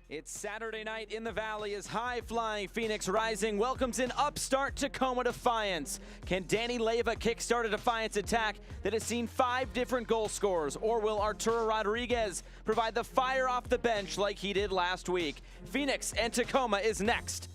It's Saturday night in the Valley as high-flying Phoenix Rising welcomes in upstart Tacoma Defiance. Can Danny Leyva kickstart a Defiance attack that has seen 5 different goal scorers, or will Arturo Rodriguez provide the fire off the bench like he did last week? Phoenix and Tacoma is next.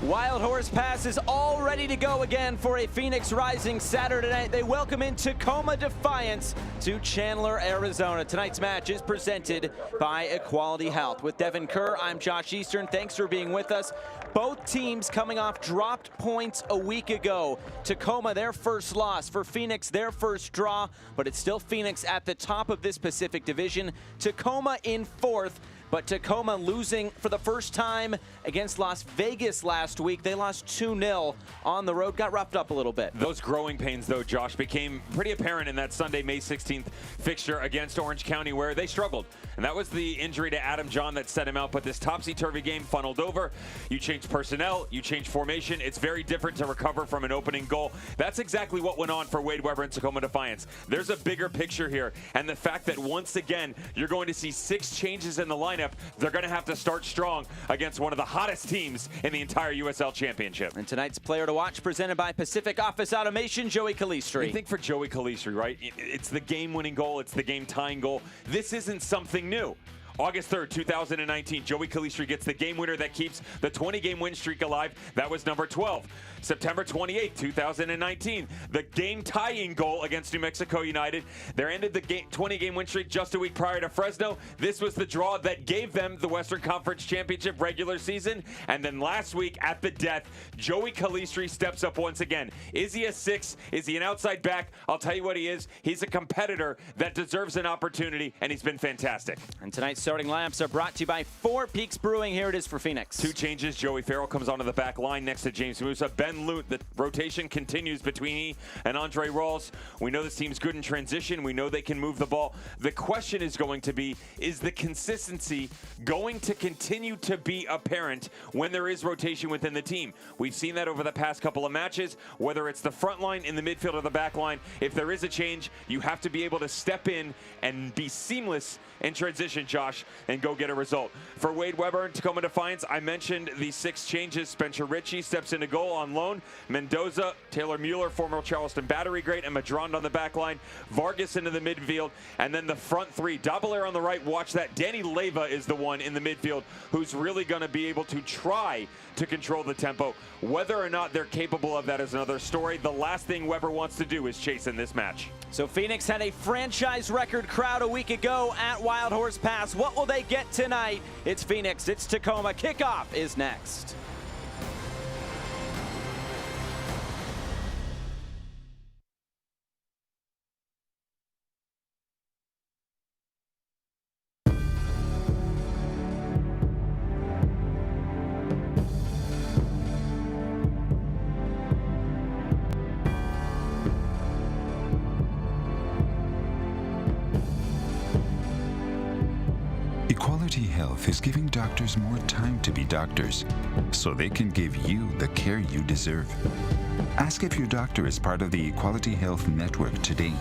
Wild Horse Pass is all ready to go again for a Phoenix Rising Saturday night. They welcome in Tacoma Defiance to Chandler, Arizona. Tonight's match is presented by Equality Health. With Devin Kerr, I'm Josh Eastern. Thanks for being with us. Both teams coming off dropped points a week ago. Tacoma, their first loss. For Phoenix, their first draw. But it's still Phoenix at the top of this Pacific Division. Tacoma in 4th. But Tacoma losing for the first time against Las Vegas last week. They lost 2-0 on the road, got roughed up a little bit. Those growing pains, though, Josh, became pretty apparent in that Sunday, May 16th fixture against Orange County, where they struggled. And that was the injury to Adam John that set him out. But this topsy-turvy game funneled over. You change personnel, you change formation. It's very different to recover from an opening goal. That's exactly what went on for Wade Weber and Tacoma Defiance. There's a bigger picture here. And the fact that once again, you're going to see 6 changes in the lineup. They're going to have to start strong against one of the hottest teams in the entire USL Championship. And tonight's player to watch presented by Pacific Office Automation, Joey Calistri. You think for Joey Calistri, right? It's the game-winning goal. It's the game-tying goal. This isn't something new. August 3rd, 2019, Joey Calistri gets the game winner that keeps the 20-game win streak alive. That was number 12. September 28th, 2019, the game-tying goal against New Mexico United. They ended the 20-game win streak just a week prior to Fresno. This was the draw that gave them the Western Conference Championship regular season. And then last week at the death, Joey Calistri steps up once again. Is he a 6? Is he an outside back? I'll tell you what he is. He's a competitor that deserves an opportunity, and he's been fantastic. And tonight's starting lineups are brought to you by 4 Peaks Brewing. Here it is for Phoenix. 2 changes. Joey Farrell comes onto the back line next to James Musa. Ben Lute, the rotation continues between he and Andre Rawls. We know this team's good in transition. We know they can move the ball. The question is going to be, is the consistency going to continue to be apparent when there is rotation within the team? We've seen that over the past couple of matches, whether it's the front line, in the midfield, or the back line. If there is a change, you have to be able to step in and be seamless in transition, Josh, and go get a result. For Wade Weber and Tacoma Defiance, I mentioned the 6 changes. Spencer Ritchie steps into goal on loan. Mendoza, Taylor Mueller, former Charleston Battery great, and Madrond on the back line. Vargas into the midfield, and then the front 3. Dabbler on the right, watch that. Danny Leyva is the one in the midfield who's really going to be able to try to control the tempo. Whether or not they're capable of that is another story. The last thing Weber wants to do is chase in this match. So Phoenix had a franchise record crowd a week ago at Wild Horse Pass. What will they get tonight? It's Phoenix, it's Tacoma. Kickoff is next. Equality Health is giving doctors more time to be doctors, so they can give you the care you deserve. Ask if your doctor is part of the Equality Health Network today.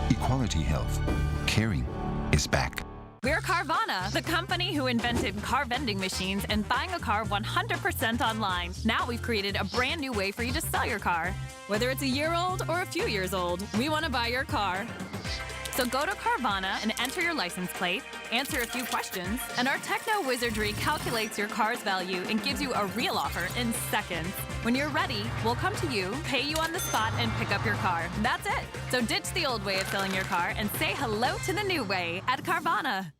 Equality Health. Caring is back. We're Carvana, the company who invented car vending machines and buying a car 100% online. Now we've created a brand new way for you to sell your car. Whether it's a year old or a few years old, we want to buy your car. So go to Carvana and enter your license plate, answer a few questions, and our techno wizardry calculates your car's value and gives you a real offer in seconds. When you're ready, we'll come to you, pay you on the spot, and pick up your car. That's it. So ditch the old way of selling your car and say hello to the new way at Carvana.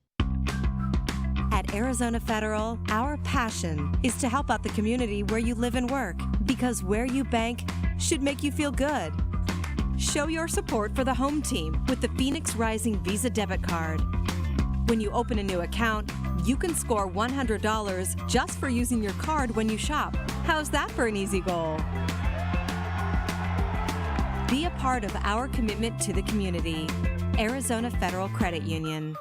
At Arizona Federal, our passion is to help out the community where you live and work, because where you bank should make you feel good. Show your support for the home team with the Phoenix Rising Visa debit card. When you open a new account, you can score $100 just for using your card when you shop. How's that for an easy goal? Be a part of our commitment to the community. Arizona Federal Credit Union.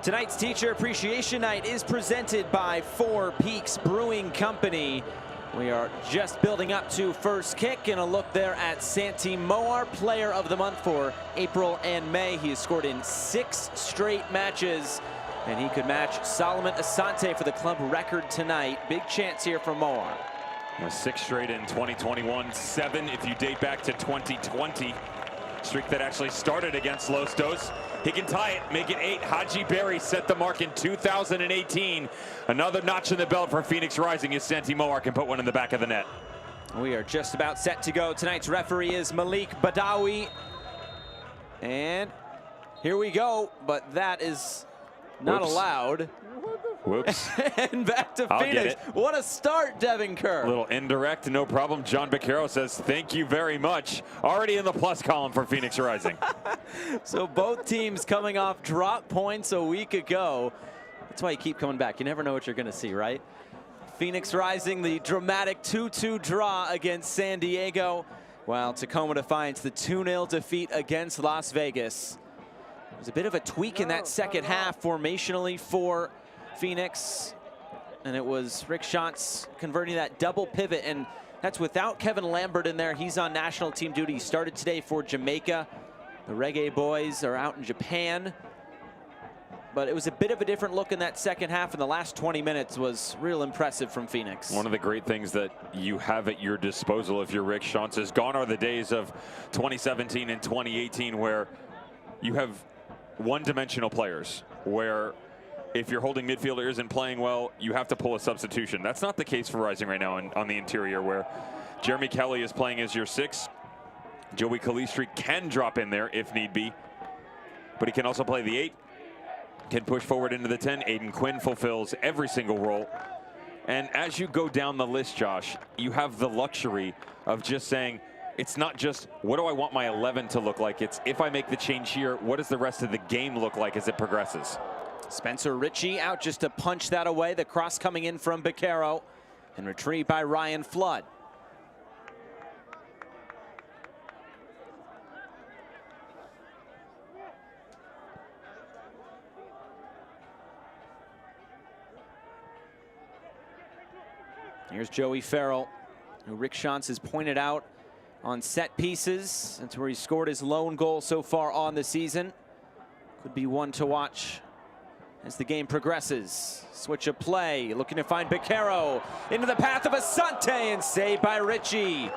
Tonight's Teacher Appreciation Night is presented by Four Peaks Brewing Company. We are just building up to first kick, and a look there at Santi Moar, Player of the Month for April and May. He has scored in 6 straight matches, and he could match Solomon Asante for the club record tonight. Big chance here for Moar. 6 straight in 2021, 7 if you date back to 2020. Streak that actually started against Los Dos. He can tie it, make it 8. Haji Berry set the mark in 2018. Another notch in the belt for Phoenix Rising as Santi Moar can put one in the back of the net. We are just about set to go. Tonight's referee is Malik Badawi. And here we go, but that is not allowed. Whoops. And back to I'll Phoenix. What a start, Devin Kerr. A little indirect, no problem. John Beccaro says, thank you very much. Already in the plus column for Phoenix Rising. So both teams coming off drop points a week ago. That's why you keep coming back. You never know what you're going to see, right? Phoenix Rising, the dramatic 2-2 draw against San Diego, while Tacoma Defiance, the 2-0 defeat against Las Vegas. There's a bit of a tweak in that second half formationally for Phoenix, and it was Rick Schantz converting that double pivot, and that's without Kevin Lambert in there. He's on national team duty. He started today for Jamaica. The Reggae Boys are out in Japan, but it was a bit of a different look in that second half, and the last 20 minutes was real impressive from Phoenix. One of the great things that you have at your disposal if you're Rick Schantz is gone are the days of 2017 and 2018 where you have one-dimensional players, where if you're holding midfielders and playing well, you have to pull a substitution. That's not the case for Rising right now on the interior, where Jeremy Kelly is playing as your 6. Joey Calistri can drop in there if need be, but he can also play the 8, can push forward into the 10. Aiden Quinn fulfills every single role. And as you go down the list, Josh, you have the luxury of just saying, it's not just, what do I want my 11 to look like? It's, if I make the change here, what does the rest of the game look like as it progresses? Spencer Ritchie out just to punch that away. The cross coming in from Beccaro and retrieved by Ryan Flood. Here's Joey Farrell, who Rick Schantz has pointed out on set pieces. That's where he scored his lone goal so far on the season. Could be one to watch as the game progresses. Switch of play, looking to find Beccaro into the path of Asante, and saved by Ritchie.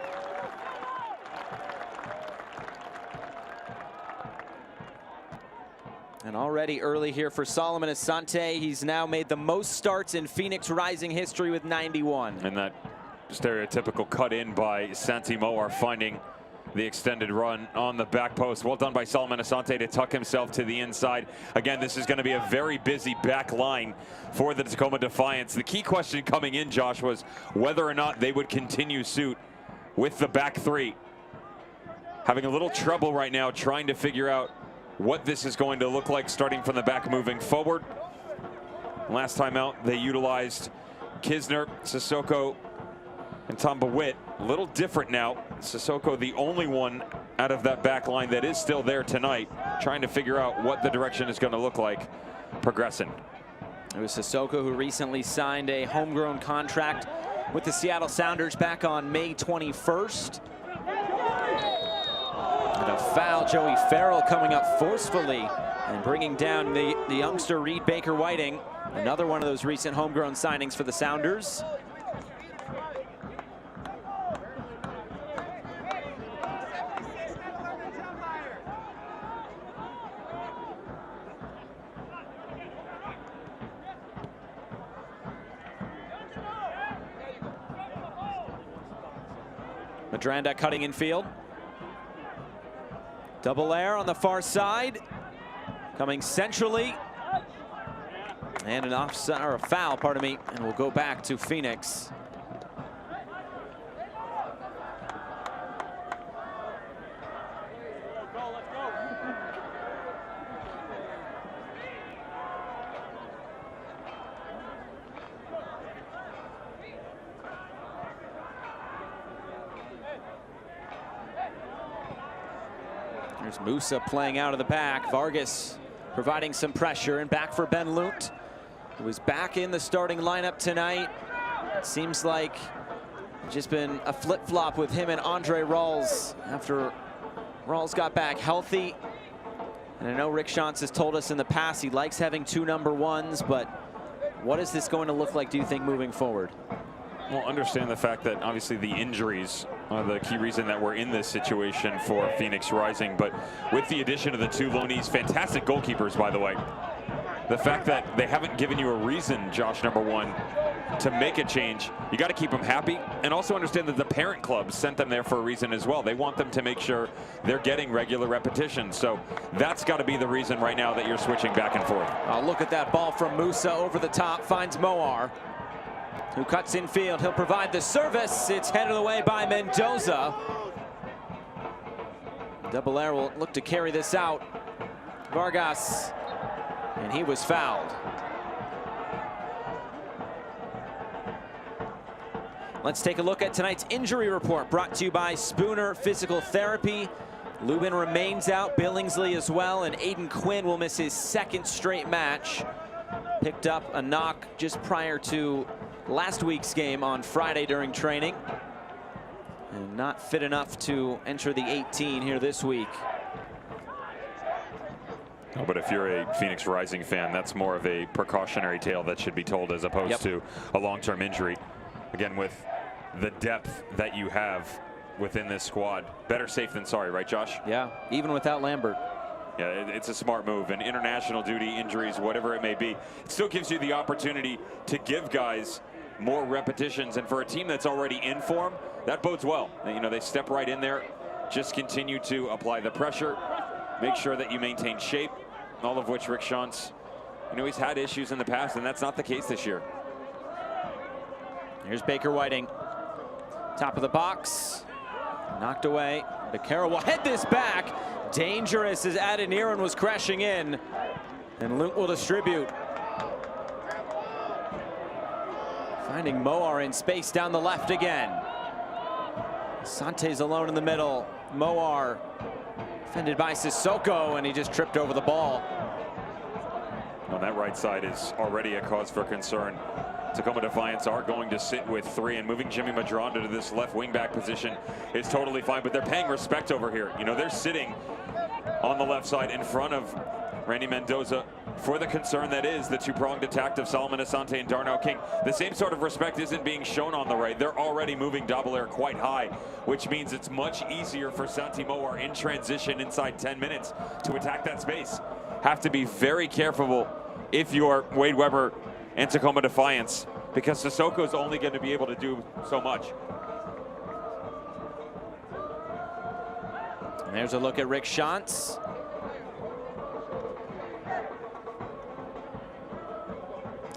And already early here for Solomon Asante. He's now made the most starts in Phoenix Rising history with 91. And that stereotypical cut in by Santi Moar, finding the extended run on the back post. Well done by Solomon Asante to tuck himself to the inside. Again, this is going to be a very busy back line for the Tacoma Defiance. The key question coming in, Josh, was whether or not they would continue suit with the back 3. Having a little trouble right now trying to figure out what this is going to look like starting from the back moving forward. Last time out, they utilized Kisner, Sissoko, and Tamba Witt. A little different now. Sissoko, the only one out of that back line that is still there tonight, trying to figure out what the direction is going to look like progressing. It was Sissoko who recently signed a homegrown contract with the Seattle Sounders back on May 21st. And a foul, Joey Farrell coming up forcefully and bringing down the youngster Reed Baker-Whiting. Another one of those recent homegrown signings for the Sounders. Madranda cutting in field. Double air on the far side. Coming centrally. And an offside, or a foul, pardon me, and we'll go back to Phoenix. There's Musa playing out of the back. Vargas providing some pressure, and back for Ben Lunt, who was back in the starting lineup tonight. It seems like just been a flip-flop with him and Andre Rawls after Rawls got back healthy. And I know Rick Schantz has told us in the past he likes having 2 number 1s, but what is this going to look like, do you think, moving forward? Well, understand the fact that obviously the injuries are the key reason that we're in this situation for Phoenix Rising. But with the addition of the 2 loanees, fantastic goalkeepers, by the way, the fact that they haven't given you a reason, Josh, number 1, to make a change, you got to keep them happy, and also understand that the parent club sent them there for a reason as well. They want them to make sure they're getting regular repetitions. So that's got to be the reason right now that you're switching back and forth. Look at that ball from Musa over the top, finds Moar, who cuts in field. He'll provide the service. It's headed away by Mendoza. Double Air will look to carry this out. Vargas, and he was fouled. Let's take a look at tonight's injury report, brought to you by Spooner Physical Therapy. Lubin remains out, Billingsley as well, and Aiden Quinn will miss his 2nd straight match. Picked up a knock just prior to last week's game on Friday during training, and not fit enough to enter the 18 here this week. Oh, but if you're a Phoenix Rising fan, that's more of a precautionary tale that should be told as opposed to a long-term injury. Again, with the depth that you have within this squad, better safe than sorry, right, Josh? Yeah, even without Lambert. Yeah, it's a smart move. And international duty, injuries, whatever it may be, it still gives you the opportunity to give guys more repetitions. And for a team that's already in form, that bodes well. You know, they step right in there, just continue to apply the pressure, make sure that you maintain shape, all of which Rick Schantz, you know, he's had issues in the past, and that's not the case this year. Here's Baker Whiting. Top of the box. Knocked away. Becerra will head this back. Dangerous as Adeniran was crashing in. And Lunt will distribute. Finding Moar in space down the left again. Sante's alone in the middle. Moar defended by Sissoko, and he just tripped over the ball. On that right side is already a cause for concern. Tacoma Defiance are going to sit with 3, and moving Jimmy Madronda to this left wing back position is totally fine, but they're paying respect over here. You know, they're sitting on the left side in front of Randy Mendoza for the concern that is the 2-pronged attack of Solomon Asante and Darnell King. The same sort of respect isn't being shown on the right. They're already moving Double Air quite high, which means it's much easier for Santi Moar in transition inside 10 minutes to attack that space. Have to be very careful if you're Wade Weber and Tacoma Defiance, because Sissoko's only going to be able to do so much. And there's a look at Rick Schantz.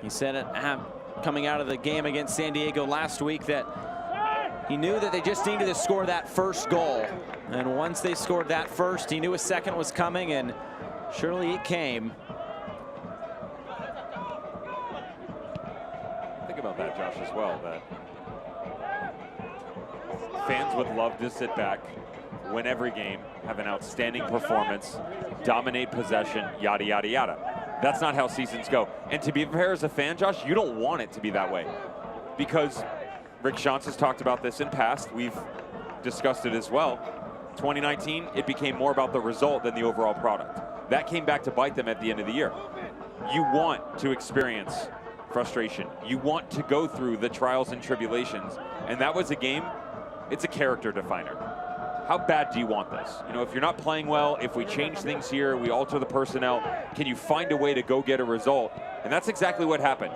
He said it coming out of the game against San Diego last week that he knew that they just needed to score that first goal. And once they scored that first, he knew a second was coming, and surely it came. Think about that, Josh, as well, that fans would love to sit back, win every game, have an outstanding performance, dominate possession, yada, yada, yada. That's not how seasons go. And to be fair as a fan, Josh, you don't want it to be that way, because Rick Schantz has talked about this in past. We've discussed it as well. 2019, it became more about the result than the overall product. That came back to bite them at the end of the year. You want to experience frustration. You want to go through the trials and tribulations. And that was a game, it's a character definer. How bad do you want this? You know, if you're not playing well, if we change things here, we alter the personnel, can you find a way to go get a result? And that's exactly what happened.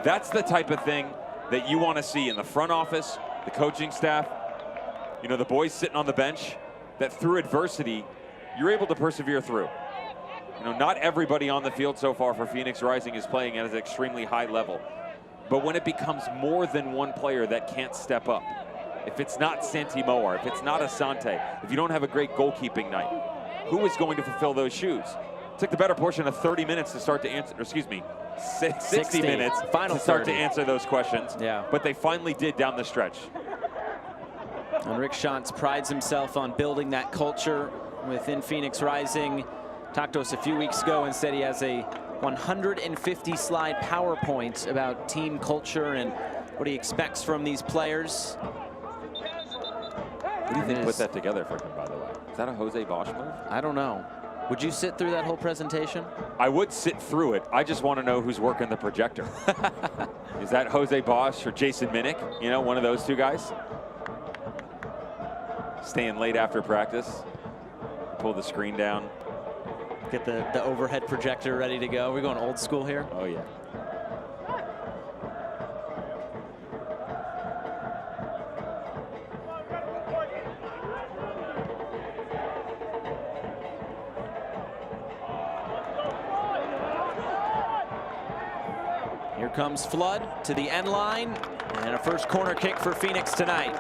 That's the type of thing that you want to see in the front office, the coaching staff, you know, the boys sitting on the bench, that through adversity, you're able to persevere through. You know, not everybody on the field so far for Phoenix Rising is playing at an extremely high level. But when it becomes more than one player that can't step up, if it's not Santi Moar, if it's not Asante, if you don't have a great goalkeeping night, who is going to fulfill those shoes? It took the better portion of 30 minutes to start to answer, or excuse me, 60 minutes final to start 30. to answer those questions. Yeah. But they finally did down the stretch. And Rick Schantz prides himself on building that culture within Phoenix Rising. talked to us a few weeks ago and said he has a 150 slide PowerPoint about team culture and what he expects from these players. Who do you think put that together for him, by the way? Is that a Jose Bosch move? I don't know. Would you sit through that whole presentation? I would sit through it. I just want to know who's working the projector. Is that Jose Bosch or Jason Minnick? You know, one of those two guys? Staying late after practice. Pull the screen down. Get the overhead projector ready to go. We're going old school here. Oh, yeah. Here comes Flood to the end line, and a first corner kick for Phoenix tonight.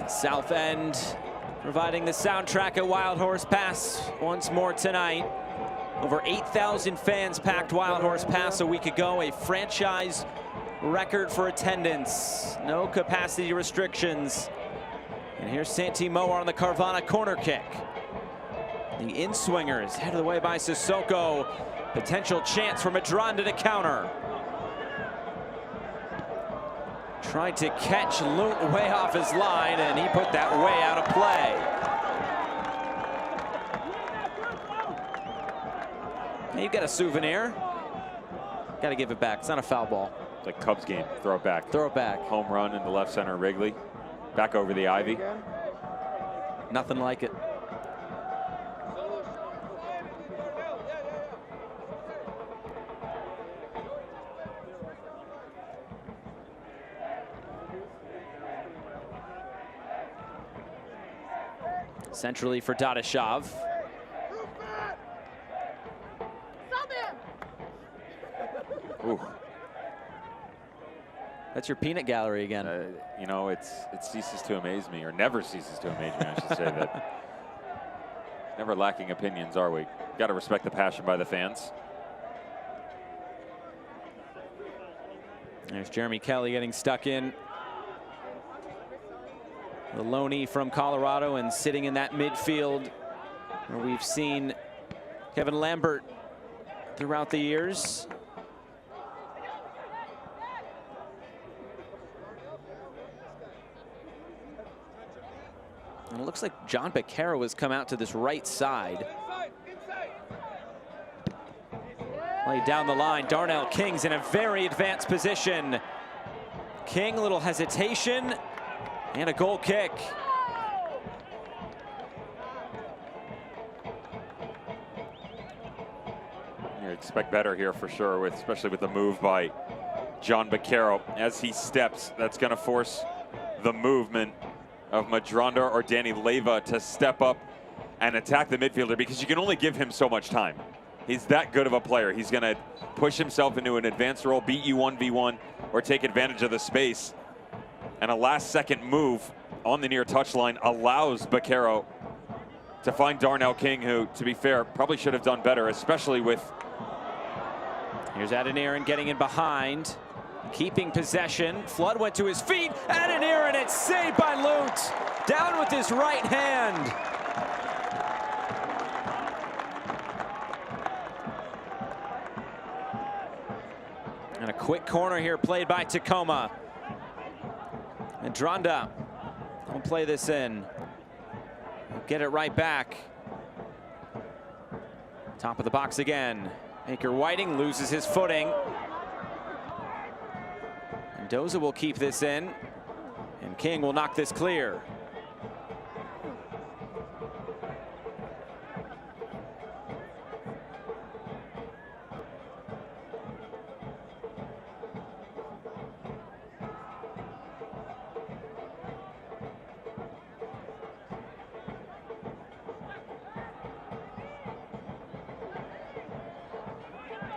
South End providing the soundtrack at Wild Horse Pass once more tonight. Over 8,000 fans packed Wild Horse Pass a week ago, a franchise record for attendance. No capacity restrictions. And here's Santi Moar on the Carvana corner kick. The in-swinger is headed away by Sissoko. Potential chance for Madronda to counter. Tried to catch Lunt way off his line, and he put that way out of play. Hey, you got a souvenir. Got to give it back. It's not a foul ball. It's like Cubs game. Throw it back. Throw it back. Home run in the left center, Wrigley. Back over the ivy. Nothing like it. Centrally for Dadashov. Ooh. That's your peanut gallery again. You know, it ceases to amaze me, or never ceases to amaze me, I should say. That never lacking opinions, are we? Got to respect the passion by the fans. There's Jeremy Kelly getting stuck in. The loanee from Colorado, and sitting in that midfield where we've seen Kevin Lambert throughout the years. And it looks like John Beccaro has come out to this right side. Played down the line. Darnell King's in a very advanced position. King, a little hesitation, and a goal kick. You expect better here for sure, especially with the move by John Beccaro. As he steps, that's going to force the movement of Madronda or Danny Leyva to step up and attack the midfielder, because you can only give him so much time. He's that good of a player. He's going to push himself into an advanced role, beat you 1v1, or take advantage of the space. And a last-second move on the near touchline allows Beccaro to find Darnell King, who, to be fair, probably should have done better, especially with... Here's Adeniran getting in behind, keeping possession. Flood went to his feet. Adeniran, it's saved by Lunt. Down with his right hand. And a quick corner here played by Tacoma. And Madronda will play this in. Get it right back. Top of the box again. Baker Whiting loses his footing. Mendoza will keep this in, and King will knock this clear.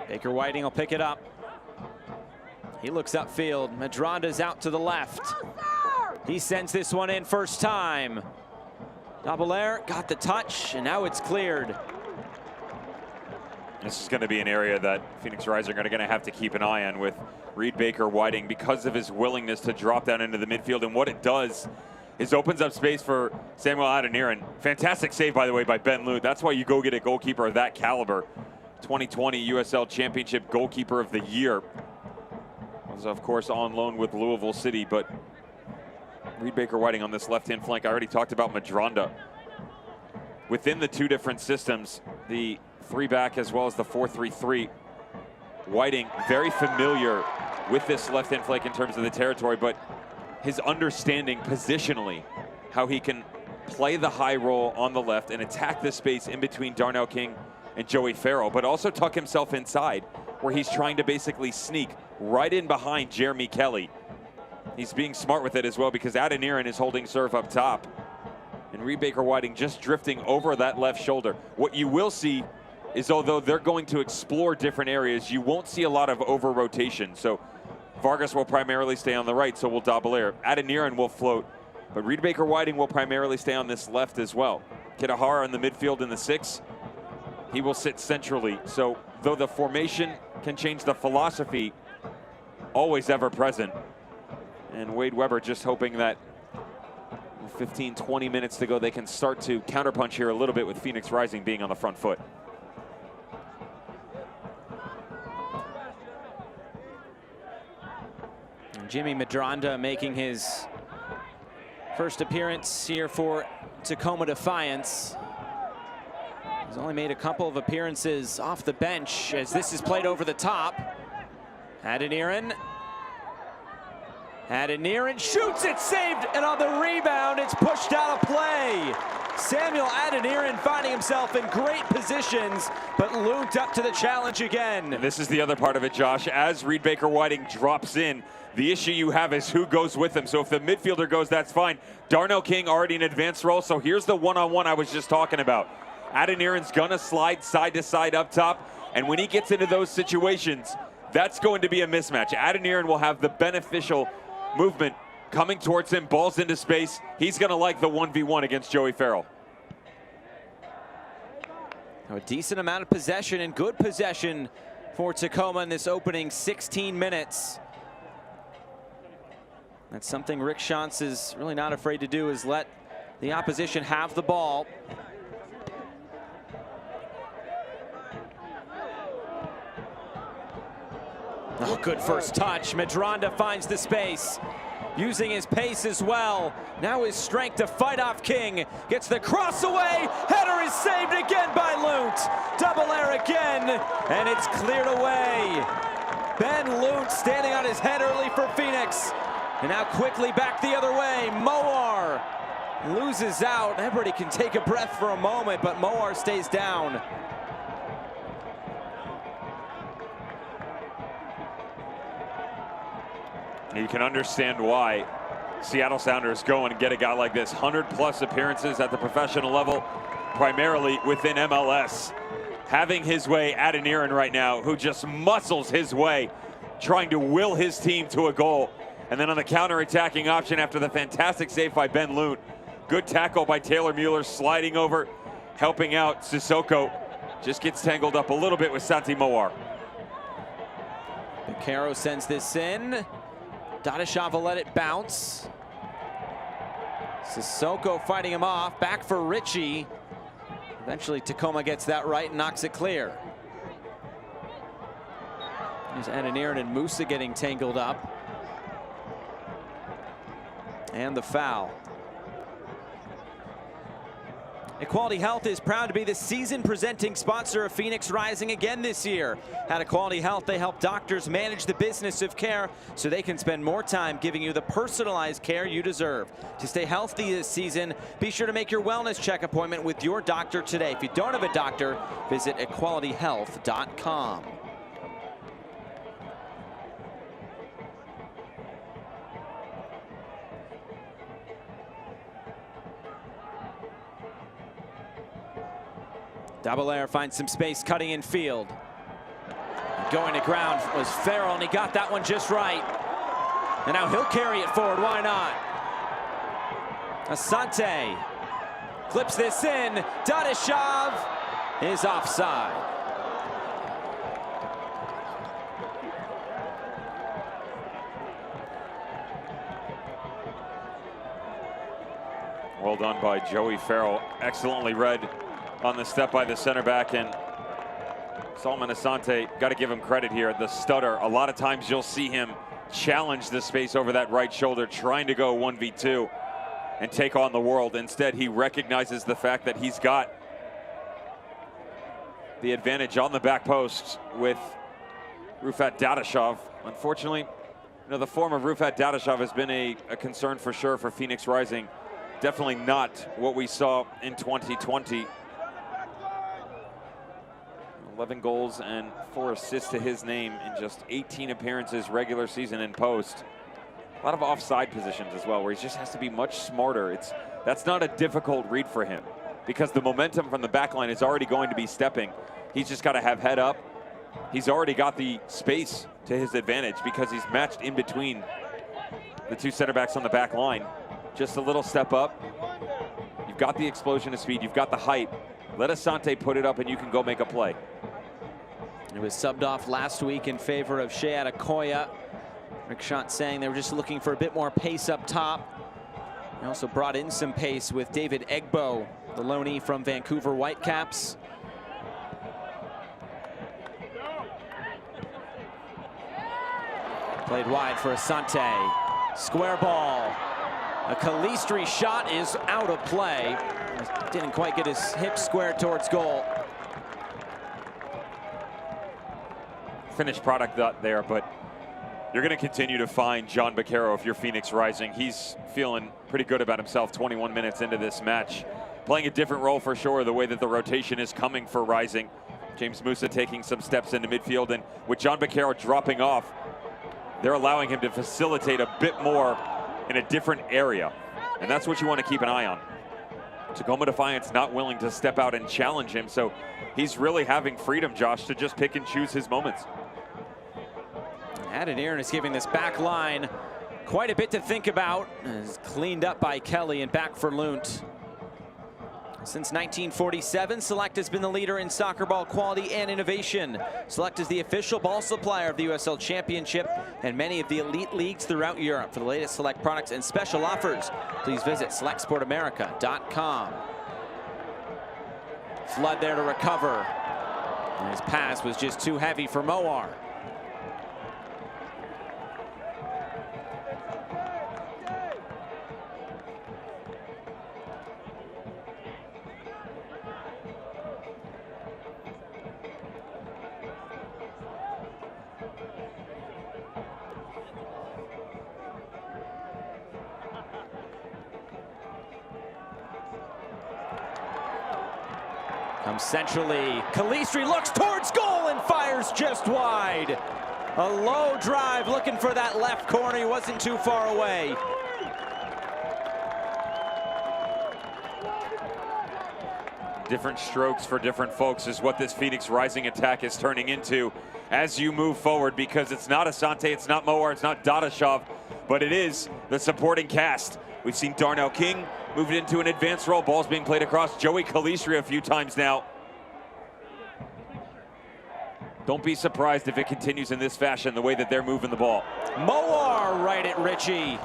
Baker Whiting will pick it up. He looks upfield. Madronda's out to the left. He sends this one in first time. Daubelair got the touch, and now it's cleared. This is going to be an area that Phoenix Rising are going to have to keep an eye on with Reed Baker Whiting because of his willingness to drop down into the midfield. And what it does is opens up space for Samuel Adeniran. Fantastic save, by the way, by Ben Lute. That's why you go get a goalkeeper of that caliber. 2020 USL Championship Goalkeeper of the Year. Was, of course, on loan with Louisville City, but Reed Baker Whiting on this left-hand flank. I already talked about Madronda. Within the two different systems, the 3-back as well as the 4-3-3, Whiting very familiar with this left-hand flank in terms of the territory, but his understanding positionally, how he can play the high roll on the left and attack the space in between Darnell King and Joey Farrell, but also tuck himself inside where he's trying to basically sneak right in behind Jeremy Kelly. He's being smart with it as well because Adeniran is holding serve up top. And Reed Baker Whiting just drifting over that left shoulder. What you will see is although they're going to explore different areas, you won't see a lot of over-rotation. So Vargas will primarily stay on the right, so will Dabalair. Adeniran will float, but Reed Baker Whiting will primarily stay on this left as well. Kitahara in the midfield in the 6. He will sit centrally. So though the formation can change, the philosophy always ever present. And Wade Weber just hoping that 15, 20 minutes to go, they can start to counterpunch here a little bit with Phoenix Rising being on the front foot. Jimmy Madronda making his first appearance here for Tacoma Defiance. He's only made a couple of appearances off the bench as this is played over the top. Adeniran shoots it, saved, and on the rebound, it's pushed out of play. Samuel Adeniran finding himself in great positions, but looped up to the challenge again. And this is the other part of it, Josh. As Reed Baker Whiting drops in, the issue you have is who goes with him. So if the midfielder goes, that's fine. Darnell King already in advanced role, so here's the one-on-one I was just talking about. Adeniran's gonna slide side to side up top, and when he gets into those situations, that's going to be a mismatch. Adeniran will have the beneficial movement coming towards him, balls into space. He's gonna like the 1v1 against Joey Farrell. A decent amount of possession and good possession for Tacoma in this opening 16 minutes. That's something Rick Schantz is really not afraid to do, is let the opposition have the ball. Oh, good first touch. Madronda finds the space, using his pace as well. Now his strength to fight off King. Gets the cross away. Header is saved again by Lute. Double air again, and it's cleared away. Ben Lute standing on his head early for Phoenix. And now quickly back the other way. Moar loses out. Everybody can take a breath for a moment, but Moar stays down. You can understand why Seattle Sounders go and get a guy like this. 100+ appearances at the professional level, primarily within MLS. Having his way, Adeniran right now, who just muscles his way, trying to will his team to a goal. And then on the counter-attacking option after the fantastic save by Ben Lute. Good tackle by Taylor Mueller, sliding over, helping out Sissoko. Just gets tangled up a little bit with Santi Moar. Caro sends this in. Dadashov will let it bounce. Sissoko fighting him off. Back for Richie. Eventually Tacoma gets that right and knocks it clear. There's Adeniran and Musa getting tangled up. And the foul. Equality Health is proud to be the season presenting sponsor of Phoenix Rising again this year. At Equality Health, they help doctors manage the business of care so they can spend more time giving you the personalized care you deserve. To stay healthy this season, be sure to make your wellness check appointment with your doctor today. If you don't have a doctor, visit equalityhealth.com. Dabalair finds some space cutting in field. Going to ground was Farrell, and he got that one just right. And now he'll carry it forward, why not? Asante clips this in. Dadashov is offside. Well done by Joey Farrell. Excellently read on the step by the center back. And Solomon Asante, got to give him credit here. The stutter, a lot of times you'll see him challenge the space over that right shoulder, trying to go 1v2 and take on the world. Instead, he recognizes the fact that he's got the advantage on the back post with Rufat Dadashov. Unfortunately, the form of Rufat Dadashov has been a concern for sure for Phoenix Rising. Definitely not what we saw in 2020. 11 goals and 4 assists to his name in just 18 appearances regular season and post. A lot of offside positions as well, where he just has to be much smarter. That's not a difficult read for him because the momentum from the back line is already going to be stepping. He's just got to have head up. He's already got the space to his advantage because he's matched in between the two center backs on the back line. Just a little step up. You've got the explosion of speed. You've got the height. Let Asante put it up and you can go make a play. It was subbed off last week in favor of Shea Adekoya. Rick Schott saying they were just looking for a bit more pace up top. They also brought in some pace with David Egbo, the loanee from Vancouver Whitecaps. Played wide for Asante. Square ball. A Calistri shot is out of play. Didn't quite get his hips squared towards goal. Finished product there, but you're going to continue to find John Baquero if you're Phoenix Rising. He's feeling pretty good about himself 21 minutes into this match. Playing a different role for sure, the way that the rotation is coming for Rising. James Musa taking some steps into midfield, and with John Baquero dropping off, they're allowing him to facilitate a bit more in a different area. And that's what you want to keep an eye on. Tacoma Defiance not willing to step out and challenge him, so he's really having freedom, Josh, to just pick and choose his moments. Added Aaron is giving this back line quite a bit to think about. It's cleaned up by Kelly and back for Lunt. Since 1947, Select has been the leader in soccer ball quality and innovation. Select is the official ball supplier of the USL Championship and many of the elite leagues throughout Europe. For the latest Select products and special offers, please visit selectsportamerica.com. Flood there to recover. And his pass was just too heavy for Moar. Comes centrally. Calistri looks towards goal and fires just wide. A low drive looking for that left corner. He wasn't too far away. Different strokes for different folks is what this Phoenix Rising attack is turning into as you move forward, because it's not Asante, it's not Moar, it's not Dadashov, but it is the supporting cast. We've seen Darnell King move it into an advanced role. Ball's being played across. Joey Calistri a few times now. Don't be surprised if it continues in this fashion, the way that they're moving the ball. Moar right at Richie.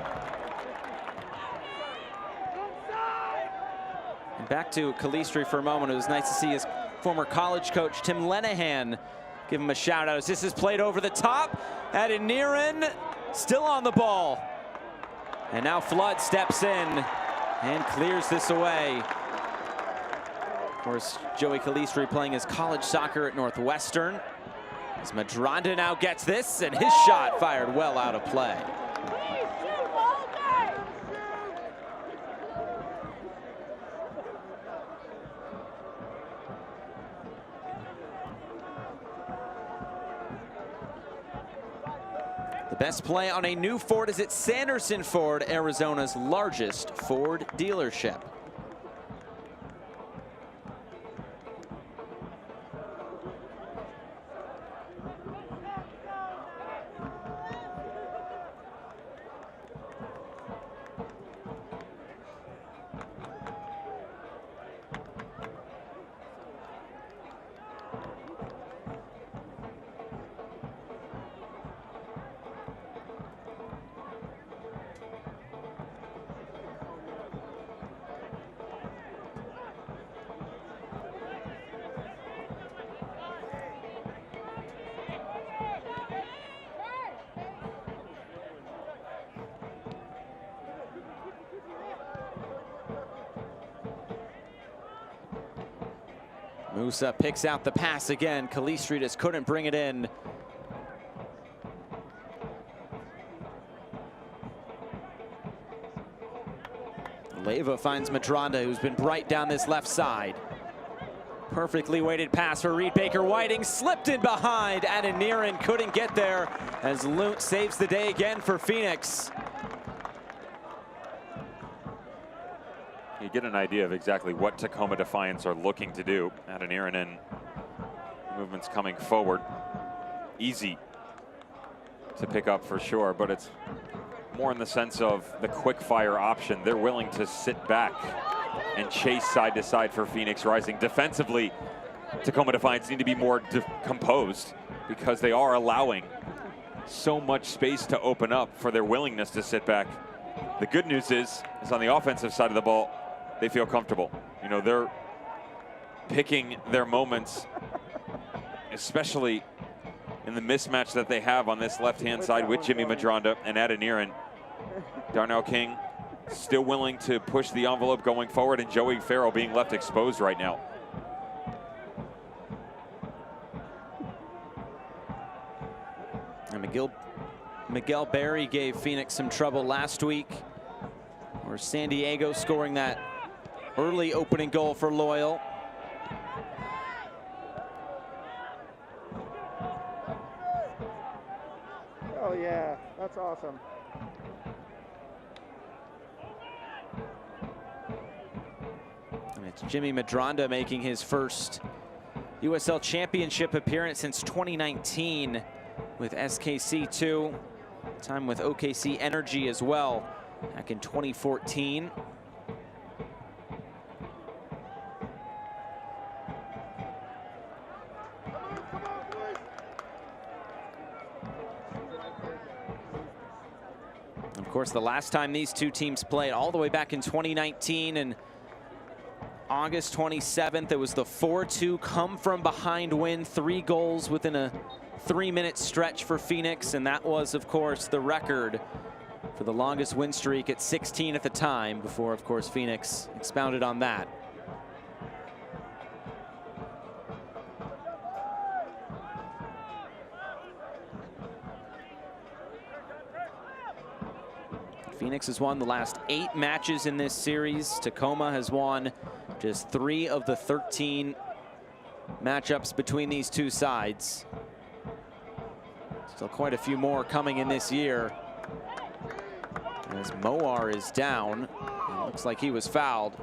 And back to Calistri for a moment. It was nice to see his former college coach, Tim Lenahan, give him a shout out. This is played over the top. Adeniran still on the ball. And now Flood steps in and clears this away. Of course, Joey Calistri playing his college soccer at Northwestern. As Madronda now gets this, and his shot fired well out of play. The best play on a new Ford is at Sanderson Ford, Arizona's largest Ford dealership. Musa picks out the pass again. Calistri just couldn't bring it in. Leyva finds Madronda, who's been bright down this left side. Perfectly weighted pass for Reed Baker-Whiting, slipped in behind. Adeniran couldn't get there as Lunt saves the day again for Phoenix. You get an idea of exactly what Tacoma Defiance are looking to do. Adeniran and movements coming forward. Easy to pick up for sure, but it's more in the sense of the quick fire option. They're willing to sit back and chase side to side for Phoenix Rising. Defensively, Tacoma Defiance need to be more composed because they are allowing so much space to open up for their willingness to sit back. The good news is on the offensive side of the ball, they feel comfortable. You know, they're picking their moments, especially in the mismatch that they have on this left-hand side with Jimmy Madronda and Adeniran. Darnell King still willing to push the envelope going forward, and Joey Farrell being left exposed right now. And Miguel Berry gave Phoenix some trouble last week, or San Diego scoring that early opening goal for Loyal. Oh yeah, that's awesome. And it's Jimmy Madronda making his first USL Championship appearance since 2019 with SKC2. Time with OKC Energy as well, back in 2014. Of course, the last time these two teams played, all the way back in 2019 and August 27th, it was the 4-2 come from behind win, 3 goals within a 3-minute stretch for Phoenix, and that was, of course, the record for the longest win streak at 16 at the time, before, of course, Phoenix expounded on that. Phoenix has won the last 8 matches in this series. Tacoma has won just 3 of the 13 matchups between these two sides. Still quite a few more coming in this year. As Moar is down, it looks like he was fouled.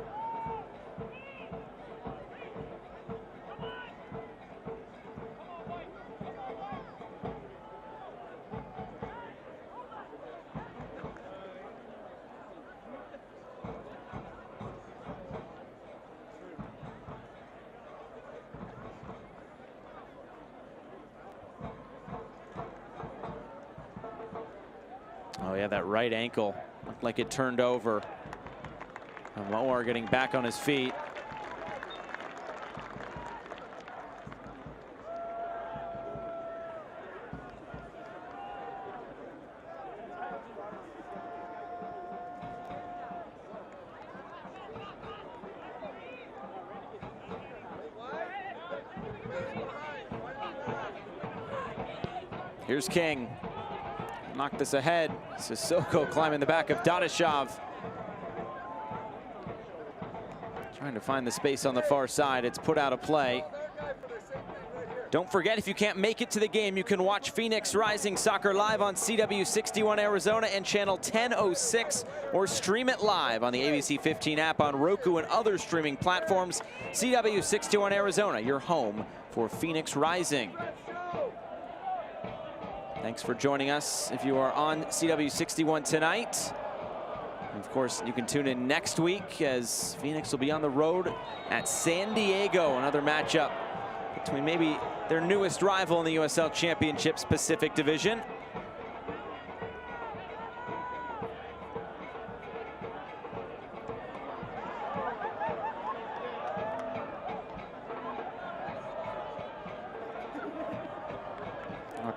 Oh yeah, that right ankle looked like it turned over. And Moar getting back on his feet. Here's King. Knocked this ahead. Sissoko climbing the back of Dadashov. Trying to find the space on the far side. It's put out of play. Don't forget, if you can't make it to the game, you can watch Phoenix Rising Soccer live on CW61 Arizona and channel 1006, or stream it live on the ABC 15 app on Roku and other streaming platforms. CW61 Arizona, your home for Phoenix Rising. Thanks for joining us if you are on CW61 tonight. And of course, you can tune in next week as Phoenix will be on the road at San Diego. Another matchup between maybe their newest rival in the USL Championships Pacific Division.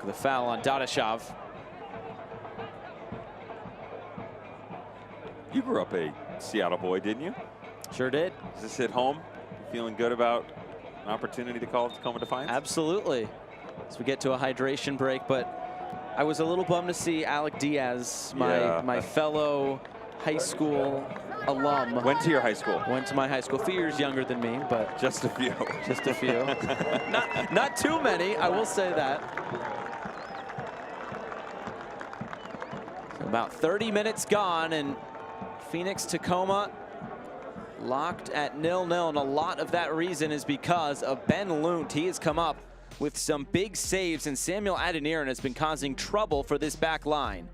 The foul on Dadashov. You grew up a Seattle boy, didn't you? Sure did. Does this hit home? Feeling good about an opportunity to call Tacoma Defiance? Absolutely. As we get to a hydration break, but I was a little bummed to see Alec Diaz, my fellow high school alum. Went to your high school? Went to my high school. A few years younger than me, but just a few. Just a few. not too many, I will say that. So about 30 minutes gone, and Phoenix Tacoma locked at 0-0, and a lot of that reason is because of Ben Lunt. He has come up with some big saves, and Samuel Adeniran has been causing trouble for this back line.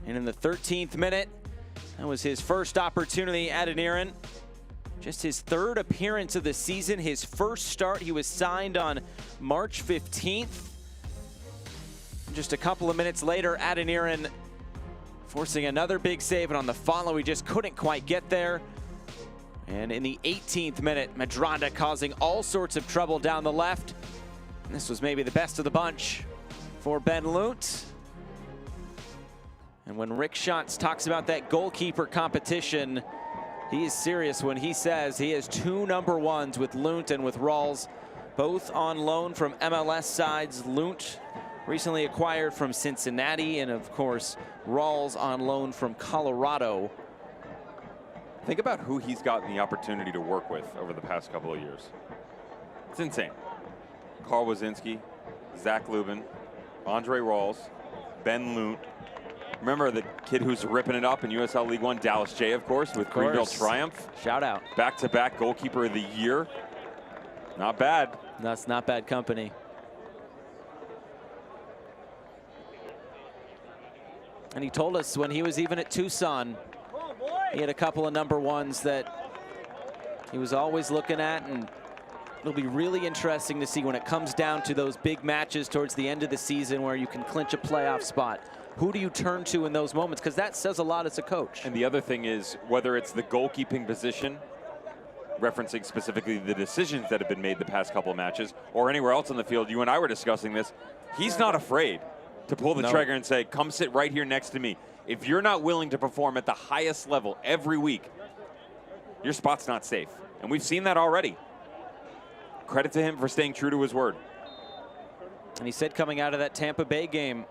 And in the 13th minute, that was his first opportunity. Adeniran, just his third appearance of the season, his first start. He was signed on March 15th. Just a couple of minutes later, Adeniran forcing another big save, and on the follow, he just couldn't quite get there. And in the 18th minute, Medranda causing all sorts of trouble down the left. And this was maybe the best of the bunch for Ben Lunt. And when Rick Schatz talks about that goalkeeper competition, he is serious when he says he has two number ones with Lunt and with Rawls, both on loan from MLS sides. Lunt recently acquired from Cincinnati, and of course, Rawls on loan from Colorado. Think about who he's gotten the opportunity to work with over the past couple of years. It's insane. Carl Wazinski, Zach Lubin, Andre Rawls, Ben Lunt. Remember the kid who's ripping it up in USL League One, Dallas J, of course, with Greenville Triumph. Shout out. Back-to-back goalkeeper of the year. Not bad. That's not bad company. And he told us when he was even at Tucson, he had a couple of number ones that he was always looking at, and it'll be really interesting to see when it comes down to those big matches towards the end of the season where you can clinch a playoff spot. Who do you turn to in those moments? Because that says a lot as a coach. And the other thing is, whether it's the goalkeeping position, referencing specifically the decisions that have been made the past couple of matches, or anywhere else on the field, you and I were discussing this, he's not afraid to pull the trigger and say, come sit right here next to me. If you're not willing to perform at the highest level every week, your spot's not safe. And we've seen that already. Credit to him for staying true to his word. And he said coming out of that Tampa Bay game,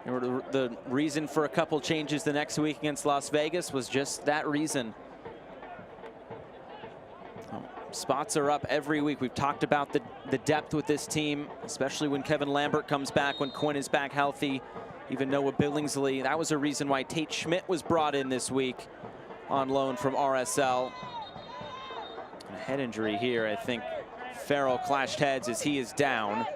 the reason for a couple changes the next week against Las Vegas was just that reason. Spots are up every week. We've talked about the depth with this team, especially when Kevin Lambert comes back, when Quinn is back healthy. Even Noah Billingsley, that was a reason why Tate Schmidt was brought in this week on loan from RSL. And a head injury here. I think Farrell clashed heads as he is down.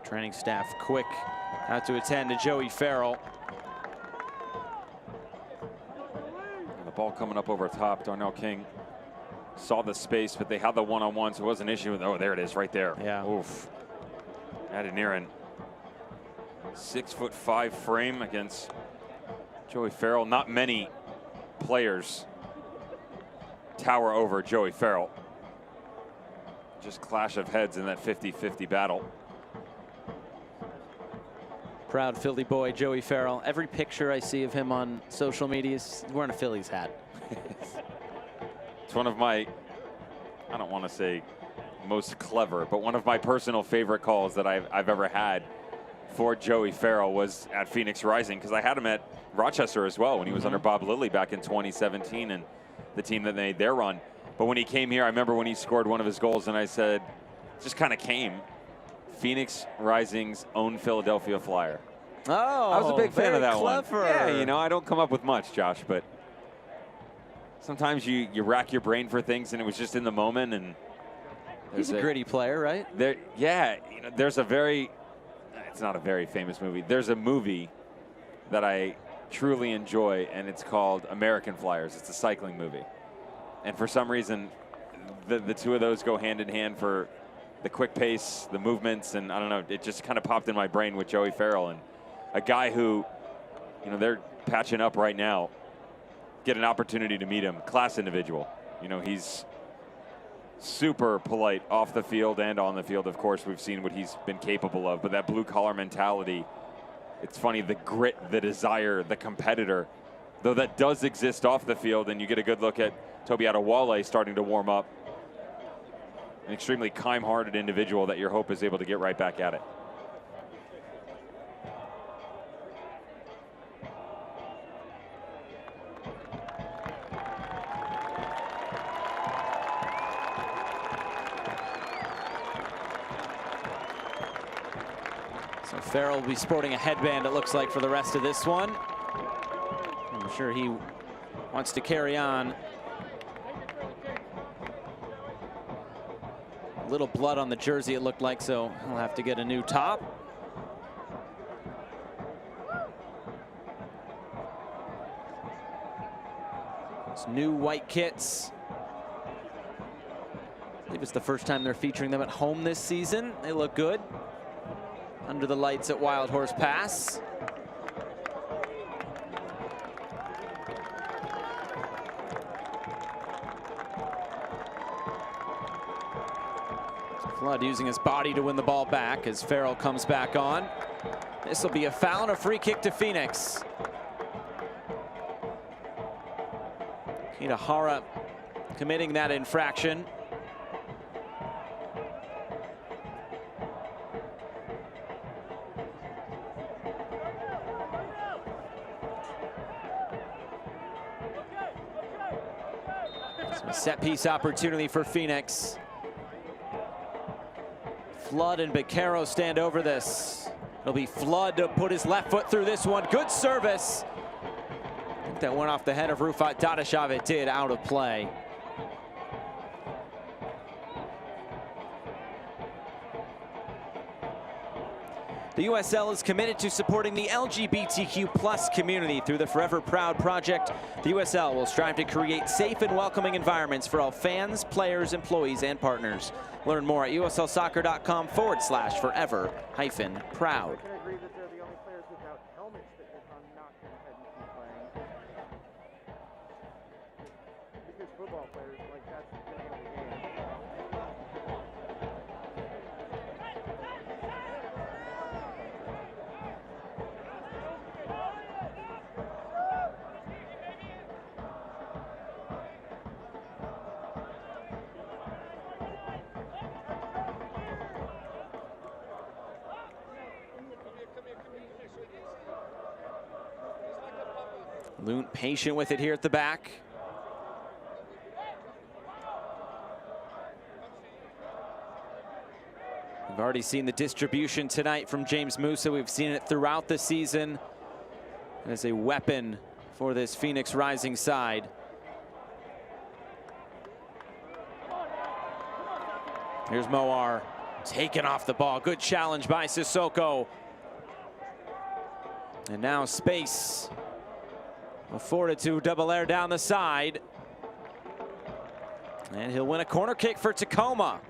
Training staff quick out to attend to Joey Farrell. And the ball coming up over top. Darnell King saw the space, but they had the one-on-one, so it was an issue. Oh, there it is, right there. Yeah. Oof. Adeniran. 6'5" frame against Joey Farrell. Not many players tower over Joey Farrell. Just clash of heads in that 50-50 battle. Proud Philly boy, Joey Farrell. Every picture I see of him on social media is wearing a Phillies hat. It's one of my, I don't want to say most clever, but one of my personal favorite calls that I've ever had for Joey Farrell was at Phoenix Rising, because I had him at Rochester as well when he was under Bob Lilly back in 2017 and the team that made their run. But when he came here, I remember when he scored one of his goals, and I said, just kind of came. Phoenix Rising's own Philadelphia Flyer. Oh, I was a big fan of that clever. one. Yeah, you know, I don't come up with much, Josh, but sometimes you rack your brain for things, and it was just in the moment. And he's a gritty player, right? Yeah, you know, there's a very, it's not a very famous movie. There's a movie that I truly enjoy, and it's called American Flyers. It's a cycling movie. And for some reason, the two of those go hand in hand for the quick pace, the movements, and I don't know, it just kind of popped in my brain with Joey Farrell, and a guy who, you know, patching up right now, get an opportunity to meet him. Class individual. You know, he's super polite off the field and on the field. Of course, we've seen what he's been capable of, but that blue-collar mentality, it's funny, the grit, the desire, the competitor, though that does exist off the field, and you get a good look at Toby Adewale starting to warm up. An extremely kind-hearted individual that your hope is able to get right back at it. So Farrell will be sporting a headband, it looks like, for the rest of this one. I'm sure he wants to carry on. A little blood on the jersey, it looked like, so he'll have to get a new top. It's new white kits. I believe it's the first time they're featuring them at home this season. They look good under the lights at Wild Horse Pass. Flood using his body to win the ball back as Farrell comes back on. This will be a foul and a free kick to Phoenix. Kitahara committing that infraction. Set piece opportunity for Phoenix. Flood and Beccaro stand over this. It'll be Flood to put his left foot through this one. Good service. I think that went off the head of Rufat Dadashov. It did, out of play. The USL is committed to supporting the LGBTQ+ community through the Forever Proud project. The USL will strive to create safe and welcoming environments for all fans, players, employees, and partners. Learn more at uslsoccer.com/forever-proud. I can agree that they're the only players without helmets that get knocked in the head and keep playing. Because football players, like, that's the name of the game. Loon patient with it here at the back. We've already seen the distribution tonight from James Musa. We've seen it throughout the season as a weapon for this Phoenix Rising side. Here's Moar taken off the ball. Good challenge by Sissoko. And now space afforded to Double Air down the side. And he'll win a corner kick for Tacoma.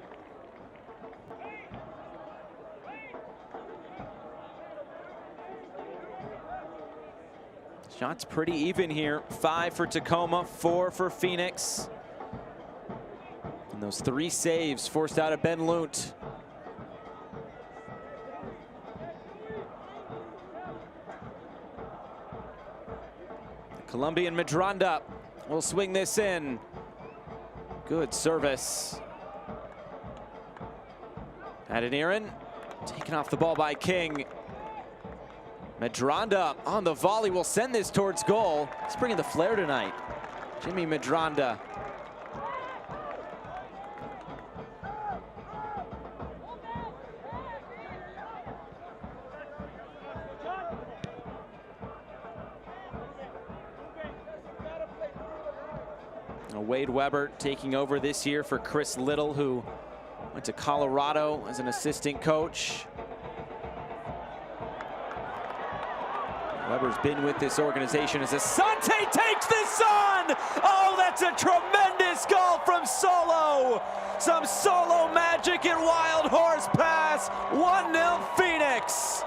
Shots pretty even here. 5 for Tacoma, 4 for Phoenix. And those 3 saves forced out of Ben Lunt. Colombian Madronda will swing this in. Good service. Adeniran taken off the ball by King. Madronda on the volley will send this towards goal. He's bringing the flair tonight. Jimmy Madronda. Wade Weber taking over this year for Chris Little, who went to Colorado as an assistant coach. Weber's been with this organization as Asante takes this on! Oh, that's a tremendous goal from Solo! Some Solo magic in Wild Horse Pass. 1-0 Phoenix.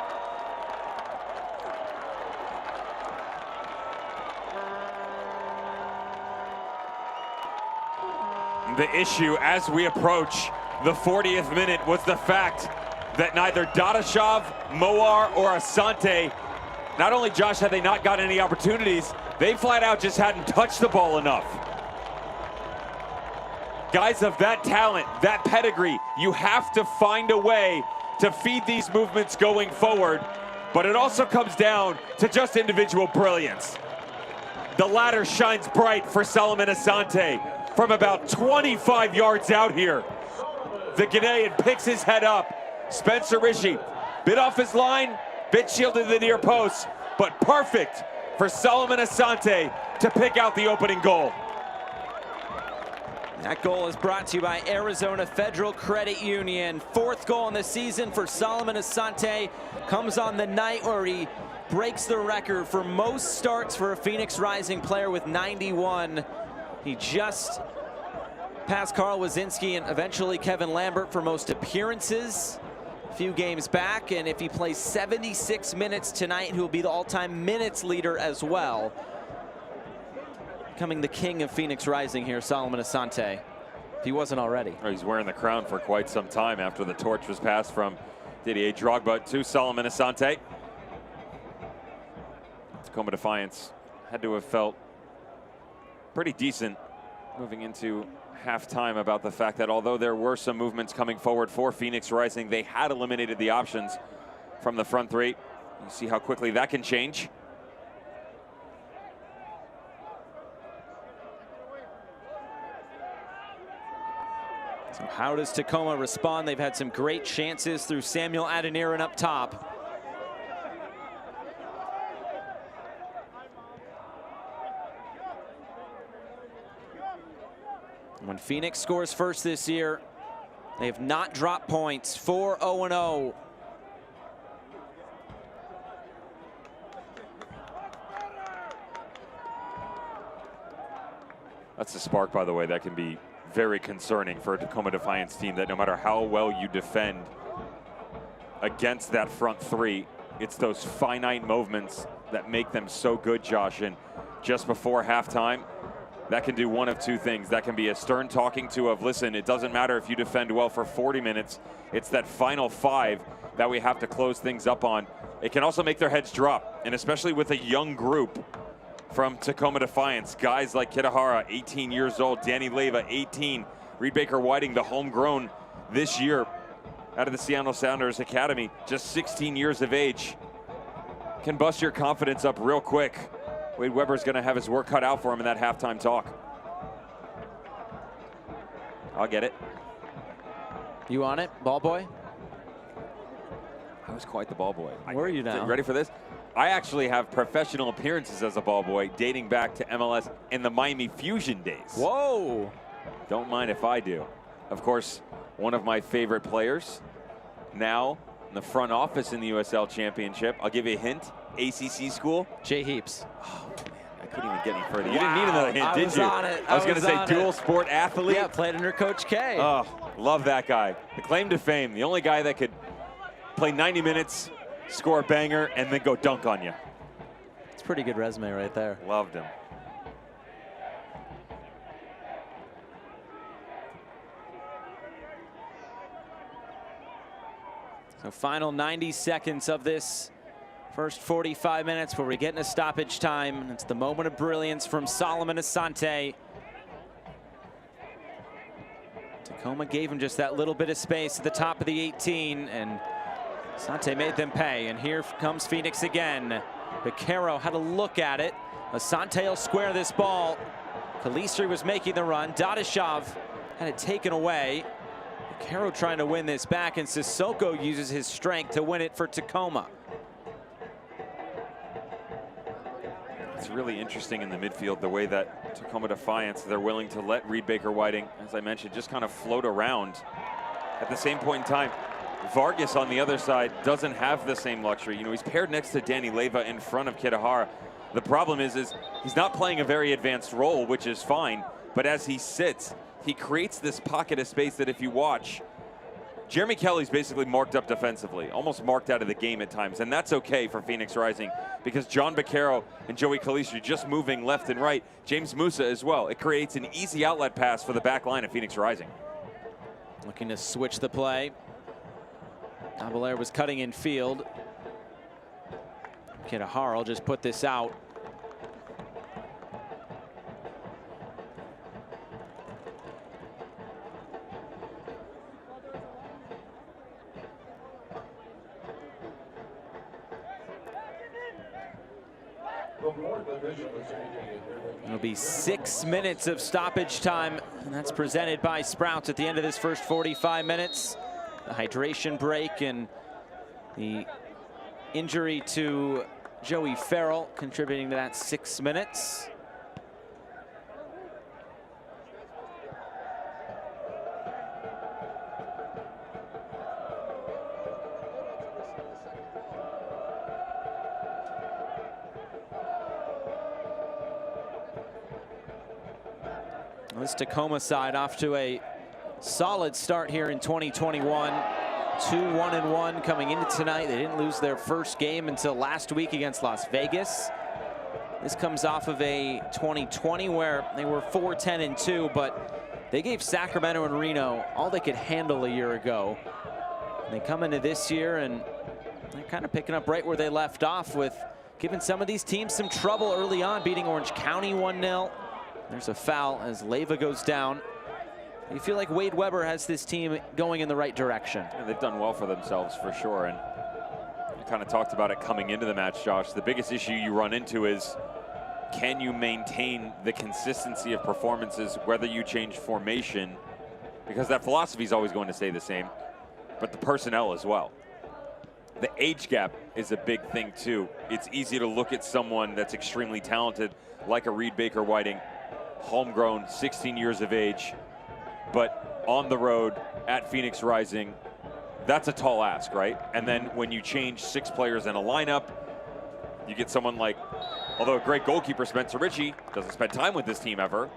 The issue as we approach the 40th minute was the fact that neither Dadashov, Moar, or Asante, not only, Josh, had they not gotten any opportunities, they flat out just hadn't touched the ball enough. Guys of that talent, that pedigree, you have to find a way to feed these movements going forward, but it also comes down to just individual brilliance. The ladder shines bright for Solomon Asante from about 25 yards out here. The Ghanaian picks his head up. Spencer Rishi, bit off his line, bit shielded the near post, but perfect for Solomon Asante to pick out the opening goal. That goal is brought to you by Arizona Federal Credit Union. 4th goal in the season for Solomon Asante. Comes on the night where he breaks the record for most starts for a Phoenix Rising player with 91. He just passed Carl Wazinski and eventually Kevin Lambert for most appearances a few games back. And if he plays 76 minutes tonight, he'll be the all-time minutes leader as well. Becoming the king of Phoenix Rising here, Solomon Asante, if he wasn't already. Oh, he's wearing the crown for quite some time after the torch was passed from Didier Drogba to Solomon Asante. Tacoma Defiance had to have felt pretty decent moving into halftime about the fact that although there were some movements coming forward for Phoenix Rising, they had eliminated the options from the front three. You see how quickly that can change. So how does Tacoma respond? They've had some great chances through Samuel Adeniran up top. When Phoenix scores first this year, they have not dropped points. 4-0-0. That's a spark, by the way, that can be very concerning for a Tacoma Defiance team, that no matter how well you defend against that front three, it's those finite movements that make them so good, Josh. And just before halftime, that can do one of two things. That can be a stern talking to of, listen, it doesn't matter if you defend well for 40 minutes. It's that final 5 that we have to close things up on. It can also make their heads drop, and especially with a young group from Tacoma Defiance. Guys like Kitahara, 18 years old. Danny Leyva, 18. Reed Baker-Whiting, the homegrown this year out of the Seattle Sounders Academy, just 16 years of age. Can bust your confidence up real quick. Wade Weber's going to have his work cut out for him in that halftime talk. I'll get it. You on it, ball boy? I was quite the ball boy. Were you now? Ready for this? I actually have professional appearances as a ball boy dating back to MLS in the Miami Fusion days. Whoa. Don't mind if I do. Of course, one of my favorite players now in the front office in the USL Championship. I'll give you a hint. ACC school. Jay Heaps. Oh, man, I couldn't even get any further. You didn't need another hint, did you? On it. I was going to say dual sport athlete. Yeah, played under Coach K. Oh, love that guy. The claim to fame. The only guy that could play 90 minutes, score a banger, and then go dunk on you. It's a pretty good resume right there. Loved him. So final 90 seconds of this first 45 minutes where we get into stoppage time. It's the moment of brilliance from Solomon Asante. Tacoma gave him just that little bit of space at the top of the 18, and Asante made them pay. And here comes Phoenix again. Beccaro had a look at it. Asante will square this ball. Kalistri was making the run. Dadashov had it taken away. Beccaro trying to win this back, and Sissoko uses his strength to win it for Tacoma. It's really interesting in the midfield the way that Tacoma Defiance, they're willing to let Reed Baker-Whiting, as I mentioned, just kind of float around. At the same point in time, Vargas on the other side doesn't have the same luxury. You know, he's paired next to Danny Leyva in front of Kitahara. The problem is he's not playing a very advanced role, which is fine, but as he sits, he creates this pocket of space that if you watch, Jeremy Kelly's basically marked up defensively, almost marked out of the game at times, and that's okay for Phoenix Rising because John Baccaro and Joey Calistri just moving left and right. James Musa as well. It creates an easy outlet pass for the back line of Phoenix Rising. Looking to switch the play. Abelair was cutting in field. Kitahara just put this out. It'll be 6 minutes of stoppage time, and that's presented by Sprouts at the end of this first 45 minutes. The hydration break and the injury to Joey Farrell contributing to that 6 minutes. This Tacoma side off to a solid start here in 2021. 2-1-1 coming into tonight. They didn't lose their first game until last week against Las Vegas. This comes off of a 2020 where they were 4-10-2, but they gave Sacramento and Reno all they could handle a year ago. And they come into this year and they're kind of picking up right where they left off with giving some of these teams some trouble early on, beating Orange County 1-0. There's a foul as Leyva goes down. You feel like Wade Weber has this team going in the right direction. Yeah, they've done well for themselves for sure, and we kind of talked about it coming into the match, Josh. The biggest issue you run into is, can you maintain the consistency of performances whether you change formation? Because that philosophy is always going to stay the same, but the personnel as well. The age gap is a big thing too. It's easy to look at someone that's extremely talented, like a Reed Baker Whiting, homegrown, 16 years of age, but on the road at Phoenix Rising, that's a tall ask, right? And then when you change 6 players in a lineup, you get someone like, although a great goalkeeper, Spencer Ritchie, doesn't spend time with this team ever.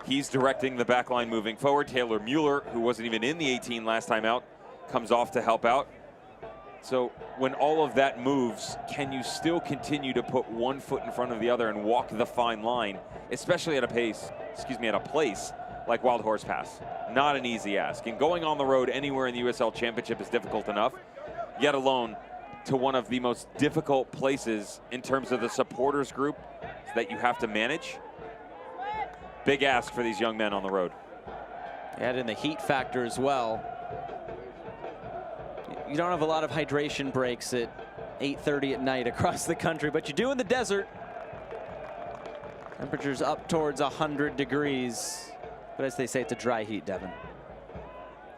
He's directing the back line moving forward. Taylor Mueller, who wasn't even in the 18 last time out, comes off to help out. So when all of that moves, can you still continue to put one foot in front of the other and walk the fine line, especially at a pace, at a place like Wild Horse Pass? Not an easy ask. And going on the road anywhere in the USL Championship is difficult enough, yet alone to one of the most difficult places in terms of the supporters group that you have to manage. Big ask for these young men on the road. Add in the heat factor as well. You don't have a lot of hydration breaks at 8:30 at night across the country, but you do in the desert. Temperatures up towards 100 degrees. But as they say, it's a dry heat, Devin.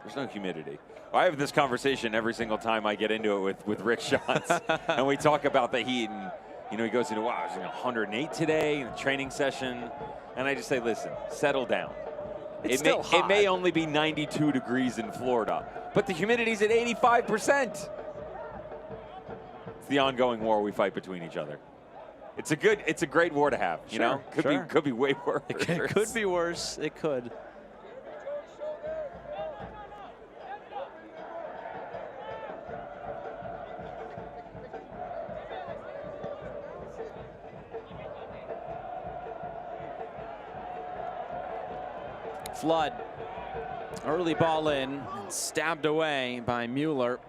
There's no humidity. I have this conversation every single time I get into it with Rick Schatz, and we talk about the heat, and he goes into, wow, it was 108 today in a training session, and I just say, listen, settle down. It's still hot. It may only be 92 degrees in Florida, but the humidity's at 85%. It's the ongoing war we fight between each other. It's a great war to have, you know? Could be way worse. It could be worse. It could. Flood. Early ball in, stabbed away by Mueller.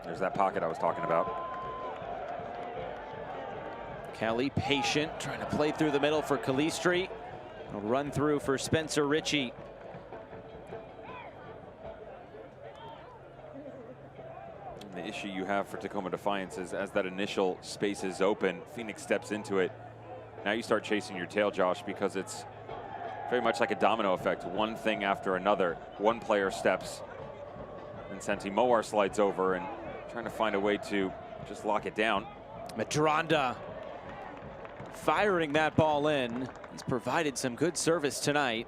There's that pocket I was talking about. Kelly patient, trying to play through the middle for Calistri. A run through for Spencer Ritchie. And the issue you have for Tacoma Defiance is as that initial space is open, Phoenix steps into it. Now you start chasing your tail, Josh, because it's Very much like a domino effect. One thing after another. One player steps. And Santi Moar slides over and trying to find a way to just lock it down. Madronda firing that ball in. He's provided some good service tonight.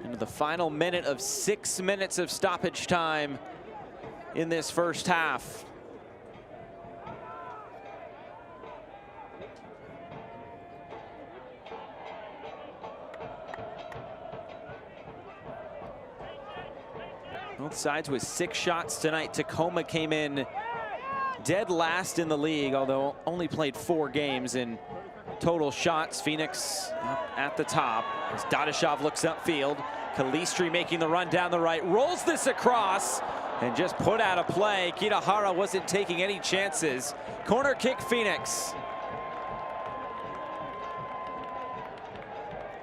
Into the final minute of 6 minutes of stoppage time in this first half. Both sides with 6 shots tonight. Tacoma came in dead last in the league, although only played 4 games in total shots. Phoenix up at the top as Dadashov looks upfield. Kalistri making the run down the right, rolls this across and just put out a play. Kitahara wasn't taking any chances. Corner kick Phoenix.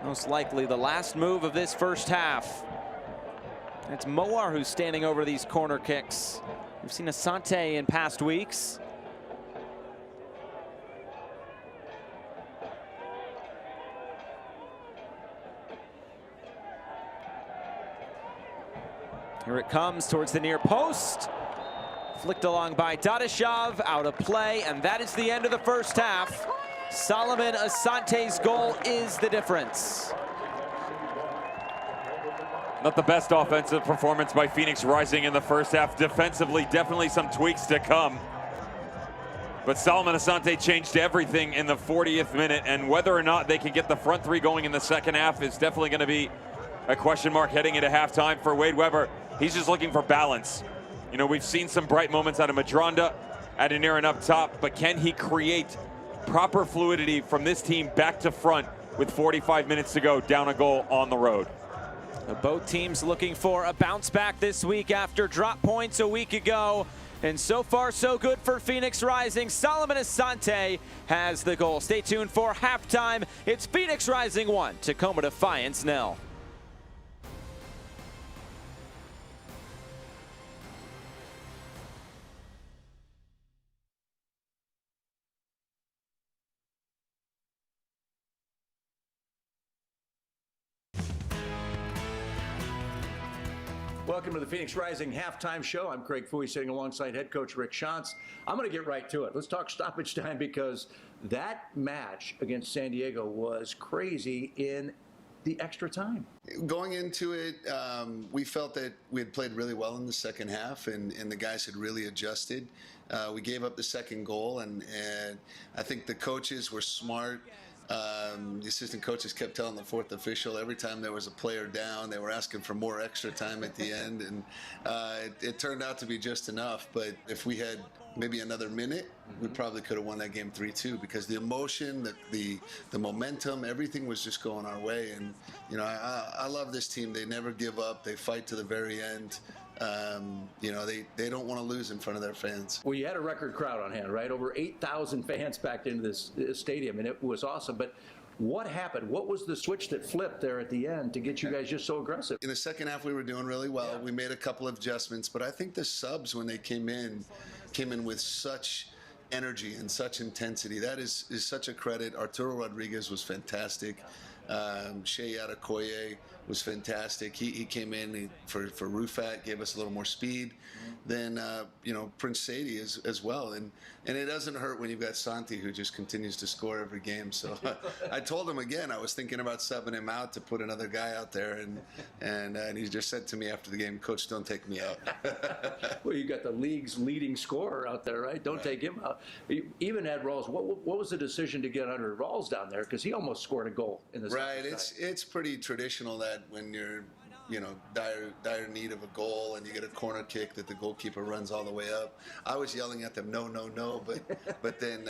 Most likely the last move of this first half. It's Moar who's standing over these corner kicks. We've seen Asante in past weeks. Here it comes towards the near post. Flicked along by Dadashov, out of play, and that is the end of the first half. Solomon Asante's goal is the difference. Not the best offensive performance by Phoenix Rising in the first half. Defensively, definitely some tweaks to come. But Solomon Asante changed everything in the 40th minute, and whether or not they can get the front 3 going in the second half is definitely going to be a question mark heading into halftime for Wade Weber. He's just looking for balance. You know, we've seen some bright moments out of Madronda, Adeniran up top, but can he create proper fluidity from this team back to front with 45 minutes to go, down a goal on the road? Both teams looking for a bounce back this week after drop points a week ago. And so far, so good for Phoenix Rising. Solomon Asante has the goal. Stay tuned for halftime. It's Phoenix Rising 1, Tacoma Defiance 0. Welcome to the Phoenix Rising halftime show. I'm Craig Fouey, sitting alongside head coach Rick Schantz. I'm going to get right to it. Let's talk stoppage time, because that match against San Diego was crazy in the extra time. Going into it, we felt that we had played really well in the second half, and the guys had really adjusted. We gave up the second goal, and I think the coaches were smart. The assistant coaches kept telling the fourth official every time there was a player down, they were asking for more extra time at the end, and it turned out to be just enough. But if we had maybe another minute, we probably could have won that game 3-2, because the emotion, the momentum, everything was just going our way. And you know, I love this team. They never give up. They fight to the very end. You know, they don't want to lose in front of their fans. Well, you had a record crowd on hand, right? Over 8,000 fans packed into this stadium, and it was awesome. But what happened? What was the switch that flipped there at the end to get you guys just so aggressive? In the second half, we were doing really well. Yeah. We made a couple of adjustments, but I think the subs, when they came in with such energy and such intensity. That is such a credit. Arturo Rodriguez was fantastic. Shea Adekoye was fantastic. He came in for Rufat, gave us a little more speed. Then Prince Sadie as well, and it doesn't hurt when you've got Santi, who just continues to score every game. So I told him again, I was thinking about subbing him out to put another guy out there, and he just said to me after the game, "Coach, don't take me out." Well, you got the league's leading scorer out there, right? Don't take him out. You even had Rawls. What was the decision to get under Rawls down there, because he almost scored a goal in this? Right. It's pretty traditional that when you're dire need of a goal and you get a corner kick that the goalkeeper runs all the way up. I was yelling at them, no, but then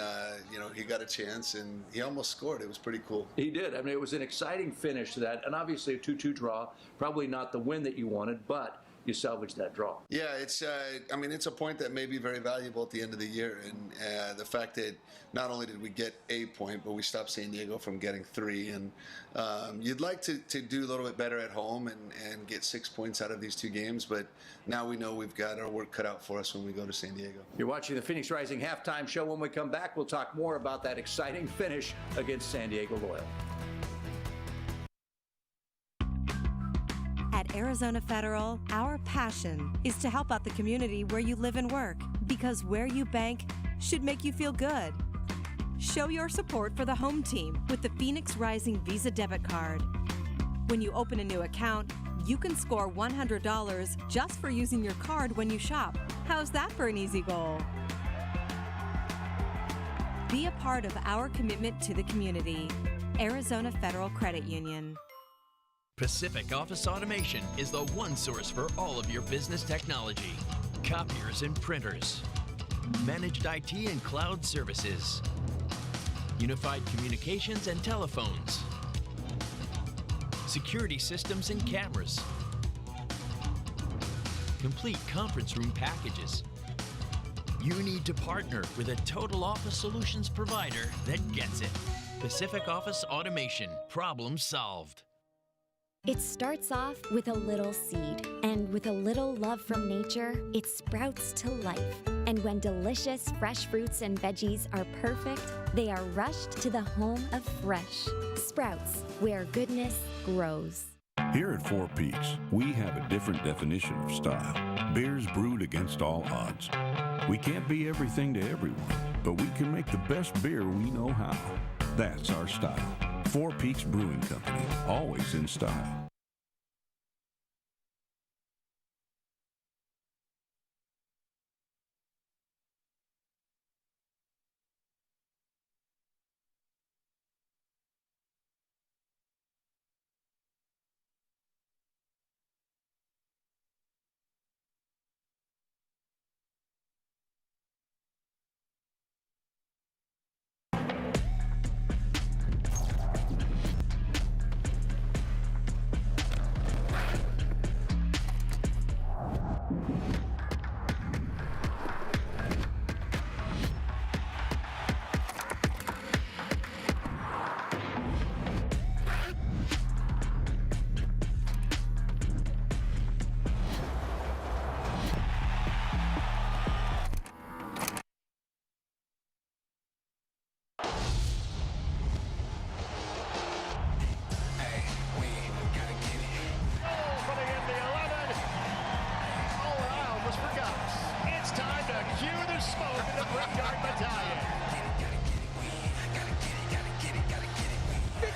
he got a chance and he almost scored. It was pretty cool. He did. I mean, it was an exciting finish to that, and obviously a 2-2 draw. Probably not the win that you wanted, but you salvage that draw. Yeah, it's. I mean, it's a point that may be very valuable at the end of the year, and the fact that not only did we get a point, but we stopped San Diego from getting 3. And you'd like to do a little bit better at home and get 6 points out of these 2 games, but now we know we've got our work cut out for us when we go to San Diego. You're watching the Phoenix Rising halftime show. When we come back, we'll talk more about that exciting finish against San Diego Loyal. At Arizona Federal, our passion is to help out the community where you live and work, because where you bank should make you feel good. Show your support for the home team with the Phoenix Rising Visa debit card. When you open a new account, you can score $100 just for using your card when you shop. How's that for an easy goal? Be a part of our commitment to the community. Arizona Federal Credit Union. Pacific Office Automation is the one source for all of your business technology. Copiers and printers. Managed IT and cloud services. Unified communications and telephones. Security systems and cameras. Complete conference room packages. You need to partner with a total office solutions provider that gets it. Pacific Office Automation. Problem solved. It starts off with a little seed, and with a little love from nature, it sprouts to life. And when delicious fresh fruits and veggies are perfect, they are rushed to the home of fresh. Sprouts, where goodness grows. Here at Four Peaks, we have a different definition of style. Beers brewed against all odds. We can't be everything to everyone, but we can make the best beer we know how. That's our style. Four Peaks Brewing Company, always in style.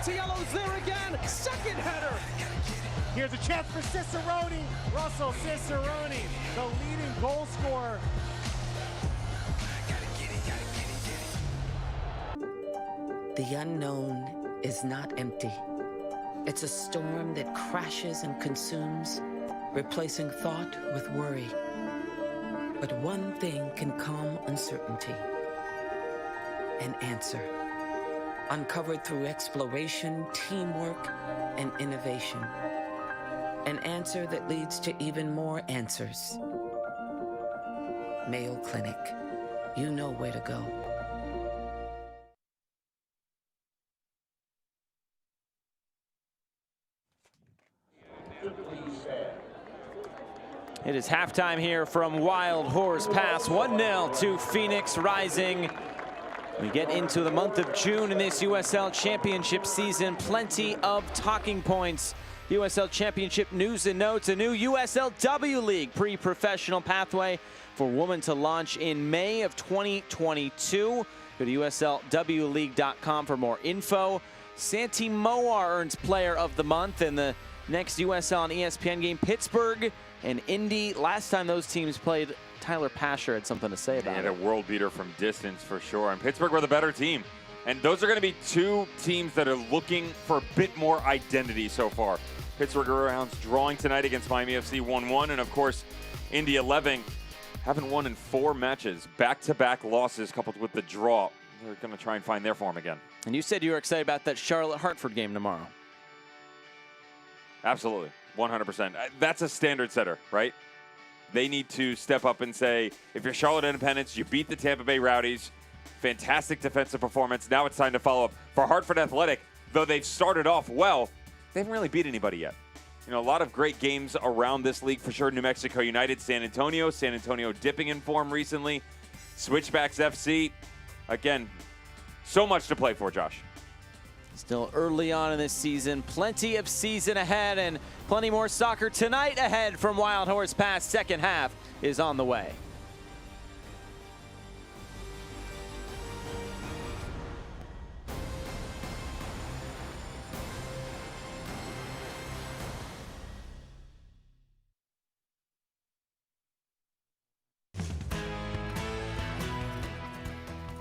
Yellow's there again. Second header. Here's a chance for Cicerone. Russell Cicerone, the leading goal scorer. The unknown is not empty. It's a storm that crashes and consumes, replacing thought with worry. But one thing can calm uncertainty: an answer. Uncovered through exploration, teamwork, and innovation. An answer that leads to even more answers. Mayo Clinic. You know where to go. It is halftime here from Wild Horse Pass. 1-0 to Phoenix Rising. We get into the month of June in this USL Championship season. Plenty of talking points. USL Championship news and notes. A new USLW League pre-professional pathway for women to launch in May of 2022. Go to USLWleague.com for more info. Santi Moar earns Player of the Month in the next USL and ESPN game. Pittsburgh and Indy. Last time those teams played, Tyler Pasher had something to say about it. And a world beater from distance for sure. And Pittsburgh were the better team. And those are going to be two teams that are looking for a bit more identity so far. Pittsburgh Greyhounds drawing tonight against Miami FC 1-1. And of course, Indy 11 haven't won in 4 matches. Back-to-back losses coupled with the draw. They're going to try and find their form again. And you said you were excited about that Charlotte-Hartford game tomorrow. Absolutely. 100%. That's a standard setter, right? They need to step up and say, if you're Charlotte Independence, you beat the Tampa Bay Rowdies, fantastic defensive performance. Now it's time to follow up. For Hartford Athletic, though they've started off well, they haven't really beat anybody yet. You know, a lot of great games around this league for sure. New Mexico United, San Antonio dipping in form recently. Switchbacks FC, again, so much to play for, Josh. Still early on in this season, plenty of season ahead and plenty more soccer tonight ahead from Wild Horse Pass. Second half is on the way.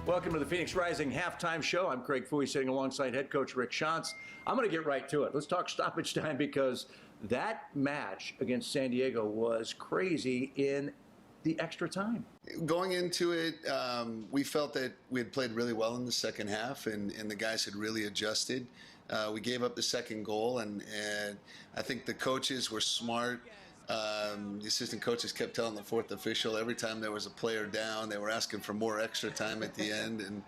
Welcome to the Phoenix Rising halftime show. I'm Craig Fouey, sitting alongside head coach Rick Shantz. I'm going to get right to it. Let's talk stoppage time, because that match against San Diego was crazy in the extra time. Going into it, we felt that we had played really well in the second half, and the guys had really adjusted. We gave up the second goal, and I think the coaches were smart. The assistant coaches kept telling the fourth official every time there was a player down, they were asking for more extra time at the end, and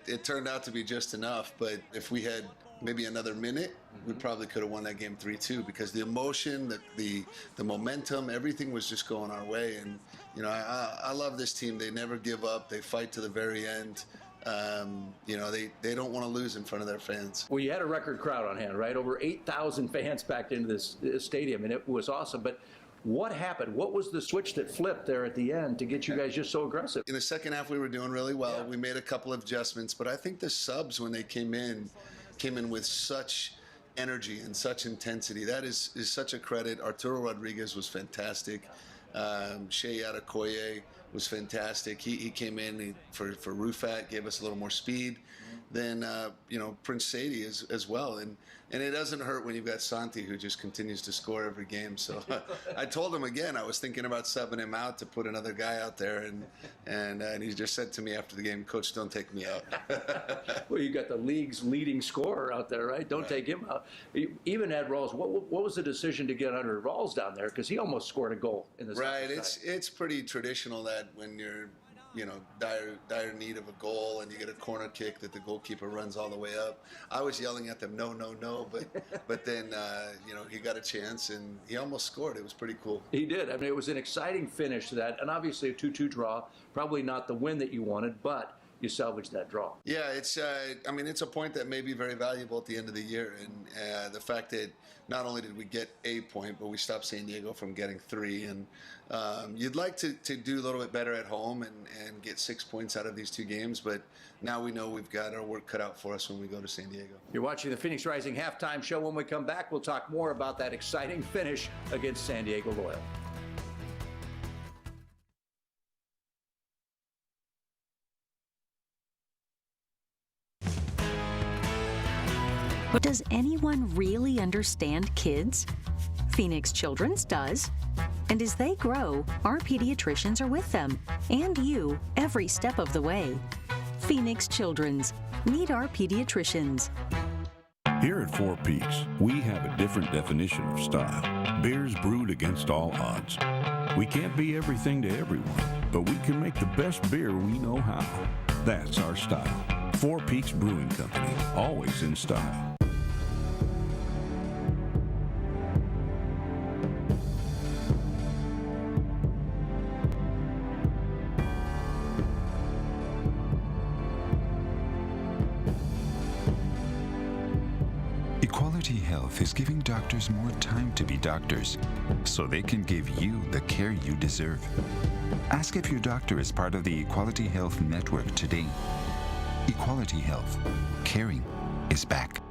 it turned out to be just enough. But if we had maybe another minute, we probably could have won that game 3-2, because the emotion, the momentum, everything was just going our way. And you know, I love this team. They never give up. They fight to the very end. You know, they don't want to lose in front of their fans. Well, you had a record crowd on hand, right? Over 8,000 fans packed into this stadium, and it was awesome. But what happened? What was the switch that flipped there at the end to get you guys just so aggressive? In the second half, we were doing really well. We made a couple of adjustments, but I think the subs, when they came in with such energy and such intensity. That is such a credit. Arturo Rodriguez was fantastic. Shea Adekoye was fantastic. He came in for Rufat, gave us a little more speed. Then Prince Sadie as well, and it doesn't hurt when you've got Santi, who just continues to score every game. So I told him again, I was thinking about subbing him out to put another guy out there, and he just said to me after the game, "Coach, don't take me out." Well, you got the league's leading scorer out there, right? Don't take him out. Even Ed Rawls, what was the decision to get under Rawls down there? Because he almost scored a goal in this. Right. It's pretty traditional that when you're dire need of a goal and you get a corner kick that the goalkeeper runs all the way up. I was yelling at them, no, but then he got a chance and he almost scored. It was pretty cool. He did. I mean, it was an exciting finish to that, and obviously a 2-2 draw. Probably not the win that you wanted, but you salvaged that draw. Yeah, it's a point that may be very valuable at the end of the year, and the fact that not only did we get a point, but we stopped San Diego from getting 3, and you'd like to do a little bit better at home and get 6 points out of these 2 games, but now we know we've got our work cut out for us when we go to San Diego. You're watching the Phoenix Rising halftime show. When we come back, we'll talk more about that exciting finish against San Diego Loyal. But does anyone really understand kids? Phoenix Children's does. And as they grow, our pediatricians are with them, and you, every step of the way. Phoenix Children's. Meet our pediatricians. Here at Four Peaks, we have a different definition of style. Beers brewed against all odds. We can't be everything to everyone, but we can make the best beer we know how. That's our style. Four Peaks Brewing Company, always in style. Equality Health is giving doctors more time to be doctors, so they can give you the care you deserve. Ask if your doctor is part of the Equality Health Network today. Equality Health. Caring is back.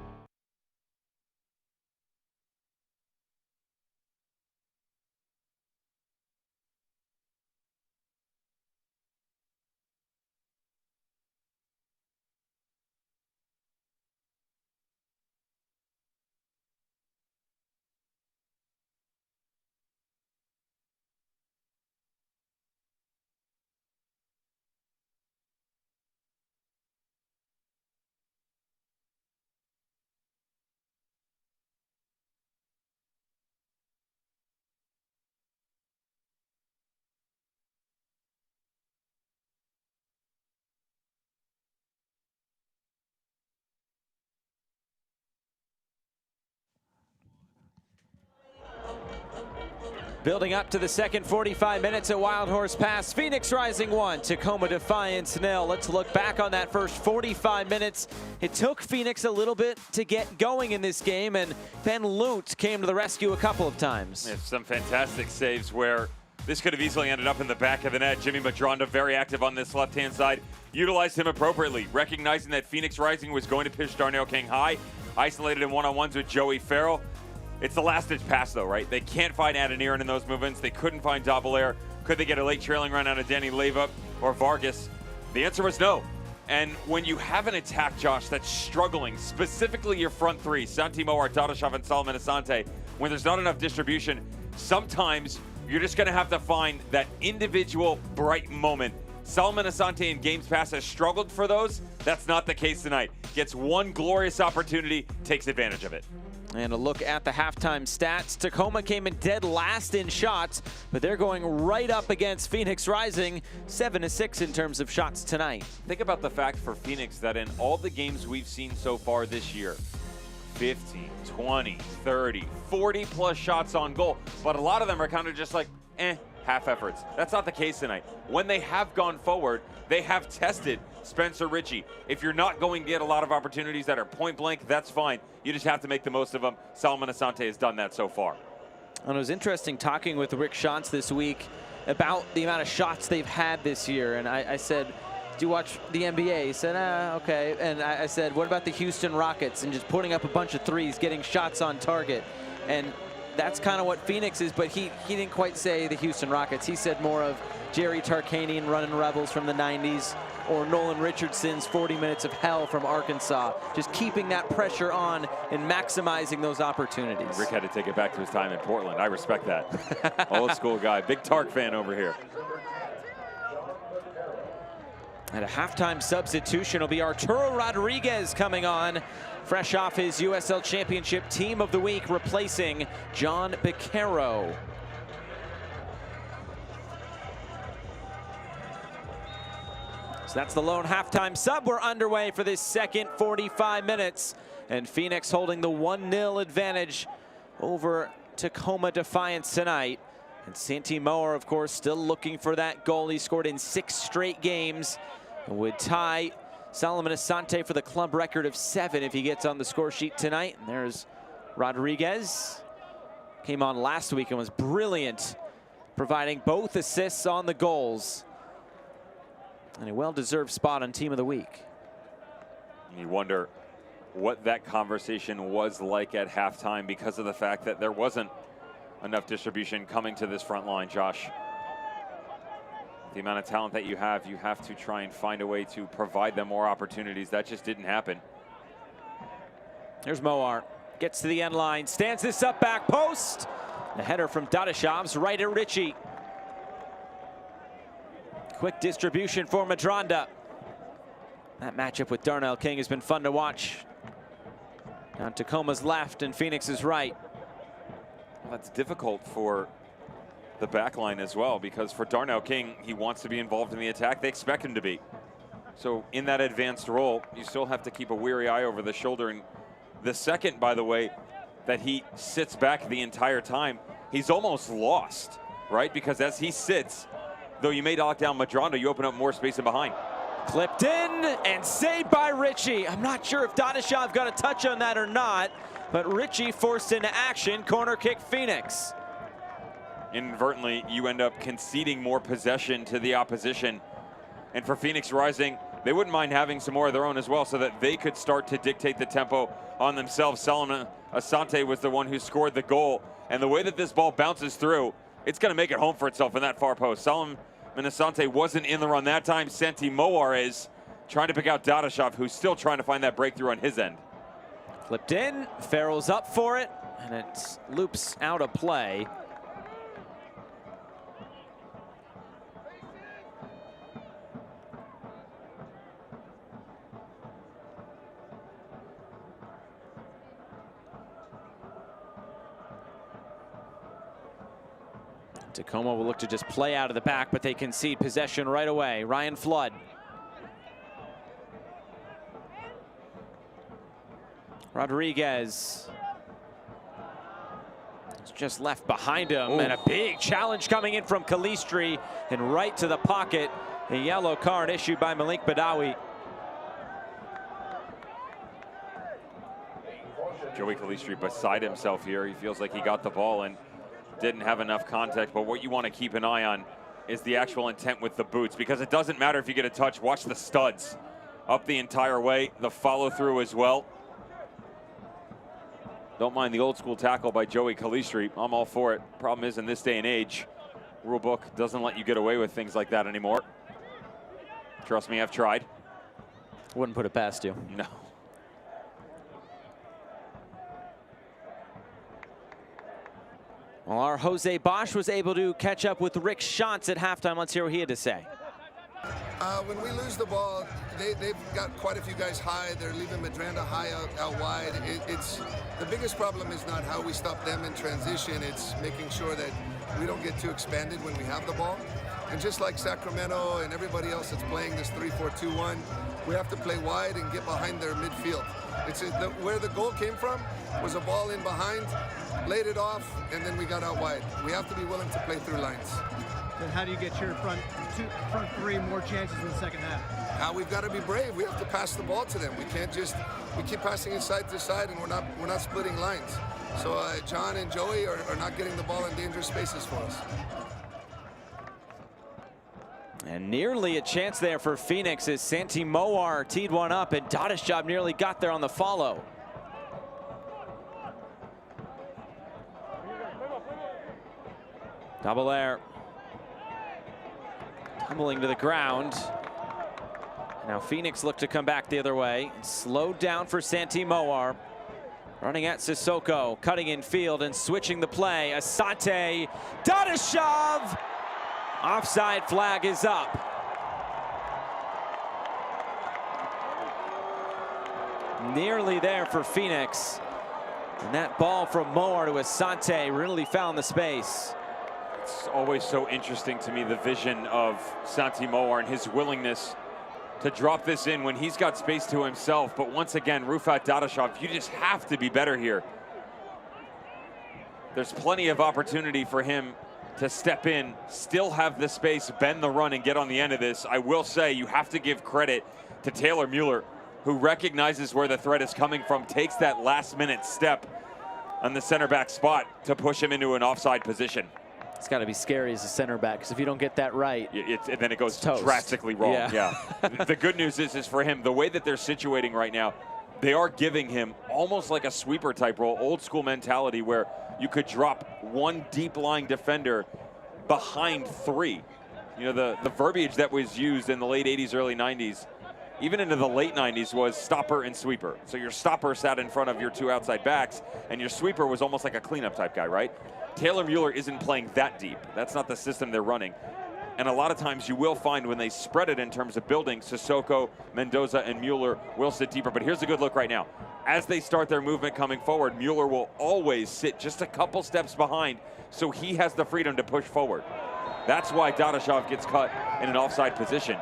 Building up to the second 45 minutes at Wild Horse Pass. Phoenix Rising 1, Tacoma Defiance 0. Let's look back on that first 45 minutes. It took Phoenix a little bit to get going in this game, and Ben Lute came to the rescue a couple of times. It's some fantastic saves where this could have easily ended up in the back of the net. Jimmy Madronda very active on this left-hand side. Utilized him appropriately, recognizing that Phoenix Rising was going to pitch Darnell King high. Isolated in one-on-ones with Joey Farrell. It's the last-ditch pass, though, right? They can't find Adeniran in those movements. They couldn't find Dobbelair. Could they get a late trailing run out of Danny Leva or Vargas? The answer was no. And when you have an attack, Josh, that's struggling, specifically your front three, Santi Moar, Dadashov, and Solomon Asante, when there's not enough distribution, sometimes you're just going to have to find that individual bright moment. Solomon Asante in games past has struggled for those. That's not the case tonight. Gets one glorious opportunity, takes advantage of it. And a look at the halftime stats. Tacoma came in dead last in shots, but they're going right up against Phoenix Rising, 7-6 in terms of shots tonight. Think about the fact for Phoenix that in all the games we've seen so far this year, 15, 20, 30, 40-plus shots on goal, but a lot of them are kind of just like, half efforts. That's not the case tonight. When they have gone forward, they have tested Spencer Ritchie. If you're not going to get a lot of opportunities that are point blank, that's fine. You just have to make the most of them. Solomon Asante has done that so far. And it was interesting talking with Rick Schantz this week about the amount of shots they've had this year. And I said, do you watch the NBA? He said, okay. And I said, what about the Houston Rockets? And just putting up a bunch of threes, getting shots on target. And that's kind of what Phoenix is, but he didn't quite say the Houston Rockets. He said more of Jerry Tarkanian running Rebels from the 90s, or Nolan Richardson's 40 Minutes of Hell from Arkansas. Just keeping that pressure on and maximizing those opportunities. Rick had to take it back to his time in Portland. I respect that. Old school guy. Big Tark fan over here. And a halftime substitution will be Arturo Rodriguez coming on, fresh off his USL Championship Team of the Week, replacing John Beccaro. So that's the lone halftime sub. We're underway for this second 45 minutes. And Phoenix holding the 1-0 advantage over Tacoma Defiance tonight. And Santi Moar, of course, still looking for that goal. He scored in 6 straight games. And would tie Solomon Asante for the club record of 7 if he gets on the score sheet tonight. And there's Rodriguez. Came on last week and was brilliant, providing both assists on the goals. And a well-deserved spot on Team of the Week. You wonder what that conversation was like at halftime because of the fact that there wasn't enough distribution coming to this front line, Josh. The amount of talent that you have to try and find a way to provide them more opportunities. That just didn't happen. There's Moar. Gets to the end line. Stands this up back post. The header from Dadashov's right at Ritchie. Quick distribution for Madronda. That matchup with Darnell King has been fun to watch. Now Tacoma's left and Phoenix's right. Well, that's difficult for the back line as well, because for Darnell King, he wants to be involved in the attack. They expect him to be. So in that advanced role, you still have to keep a weary eye over the shoulder. And the second, by the way, that he sits back the entire time, he's almost lost, right? Because as he sits, though you may lock down Madronda, you open up more space in behind. Clipped in and saved by Ritchie. I'm not sure if Dadashov got a touch on that or not, but Ritchie forced into action. Corner kick Phoenix. Inadvertently, you end up conceding more possession to the opposition. And for Phoenix Rising, they wouldn't mind having some more of their own as well so that they could start to dictate the tempo on themselves. Solomon Asante was the one who scored the goal. And the way that this ball bounces through, it's going to make it home for itself in that far post. Solomon Asante wasn't in the run that time. Santi Moar is trying to pick out Dadashov, who's still trying to find that breakthrough on his end. Flipped in, Farrell's up for it, and it loops out of play. Tacoma will look to just play out of the back, but they concede possession right away. Ryan Flood. Rodriguez. just left behind him. And a big challenge coming in from Calistri and right to the pocket. A yellow card issued by Malik Badawi. Joey Calistri beside himself here. He feels like he got the ball and didn't have enough contact. But what you want to keep an eye on is the actual intent with the boots, because it doesn't matter if you get a touch. Watch the studs up the entire way, the follow through as well. Don't mind the old school tackle by Joey Calistri. I'm all for it. Problem is, in this day and age, rule book doesn't let you get away with things like that anymore. Trust me, I've tried. Wouldn't put it past you. No. Well, our Jose Bosch was able to catch up with Rick Schantz at halftime. Let's hear what he had to say. When we lose the ball, they've got quite a few guys high. They're leaving Medranda high out wide. It's the biggest problem is not how we stop them in transition. It's making sure that we don't get too expanded when we have the ball. And just like Sacramento and everybody else that's playing this 3-4-2-1, we have to play wide and get behind their midfield. Where the goal came from was a ball in behind, laid it off, and then we got out wide. We have to be willing to play through lines. Then how do you get your front three more chances in the second half? We've got to be brave. We have to pass the ball to them. We can't we keep passing it side to side, and we're not splitting lines. So John and Joey are not getting the ball in dangerous spaces for us. And nearly a chance there for Phoenix as Santi Moar teed one up, and Dadashov nearly got there on the follow. Double air. Tumbling to the ground. Now Phoenix look to come back the other way. Slowed down for Santi Moar. Running at Sissoko, cutting in field and switching the play. Asante, Dadashov! Offside flag is up. Nearly there for Phoenix. And that ball from Moar to Asante really found the space. It's always so interesting to me, the vision of Santi Moar and his willingness to drop this in when he's got space to himself. But once again, Rufat Dadashov, you just have to be better here. There's plenty of opportunity for him to step in, still have the space, bend the run, and get on the end of this. I will say you have to give credit to Taylor Mueller, who recognizes where the threat is coming from, takes that last-minute step on the center back spot to push him into an offside position. It's got to be scary as a center back, because if you don't get that right, then it goes drastically wrong. Yeah. The good news is for him, the way that they're situating right now, they are giving him almost like a sweeper type role, old school mentality where you could drop one deep lying defender behind three. You know, the verbiage that was used in the late 80s, early 90s, even into the late 90s, was stopper and sweeper. So your stopper sat in front of your two outside backs, and your sweeper was almost like a cleanup type guy, right? Taylor Mueller isn't playing that deep. That's not the system they're running. And a lot of times you will find when they spread it in terms of building, Sissoko, Mendoza, and Mueller will sit deeper. But here's a good look right now. As they start their movement coming forward, Mueller will always sit just a couple steps behind, so he has the freedom to push forward. That's why Dadashov gets cut in an offside position.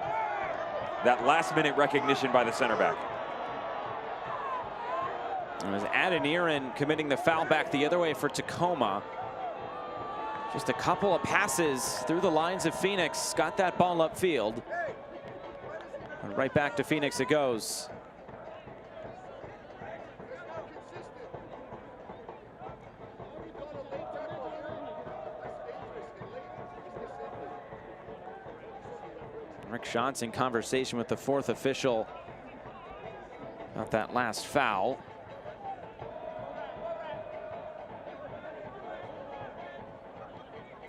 That last-minute recognition by the center back. It was Adeniran committing the foul back the other way for Tacoma. Just a couple of passes through the lines of Phoenix, got that ball upfield. And right back to Phoenix it goes. Rick Schantz in conversation with the fourth official about that last foul.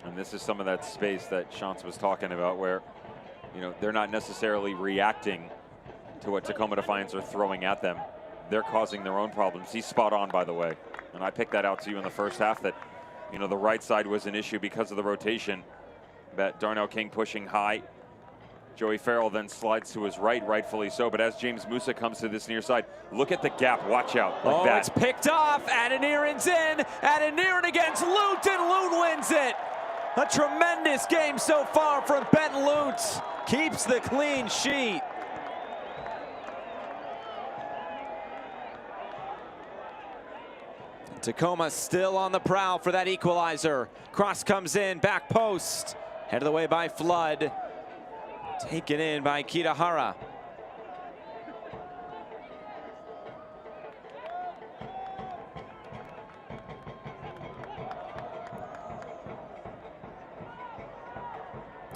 And this is some of that space that Schantz was talking about where, you know, they're not necessarily reacting to what Tacoma Defiance are throwing at them. They're causing their own problems. He's spot on, by the way. And I picked that out to you in the first half that, you know, the right side was an issue because of the rotation. That Darnell King pushing high. Joey Farrell then slides to his right, rightfully so. But as James Musa comes to this near side, look at the gap. Watch out. Like that. It's picked off. Adeniran's in. Adeniran against Lute, and Lute wins it. A tremendous game so far from Ben Lute. Keeps the clean sheet. Tacoma still on the prowl for that equalizer. Cross comes in, back post. Headed away by Flood. Taken in by Kitahara.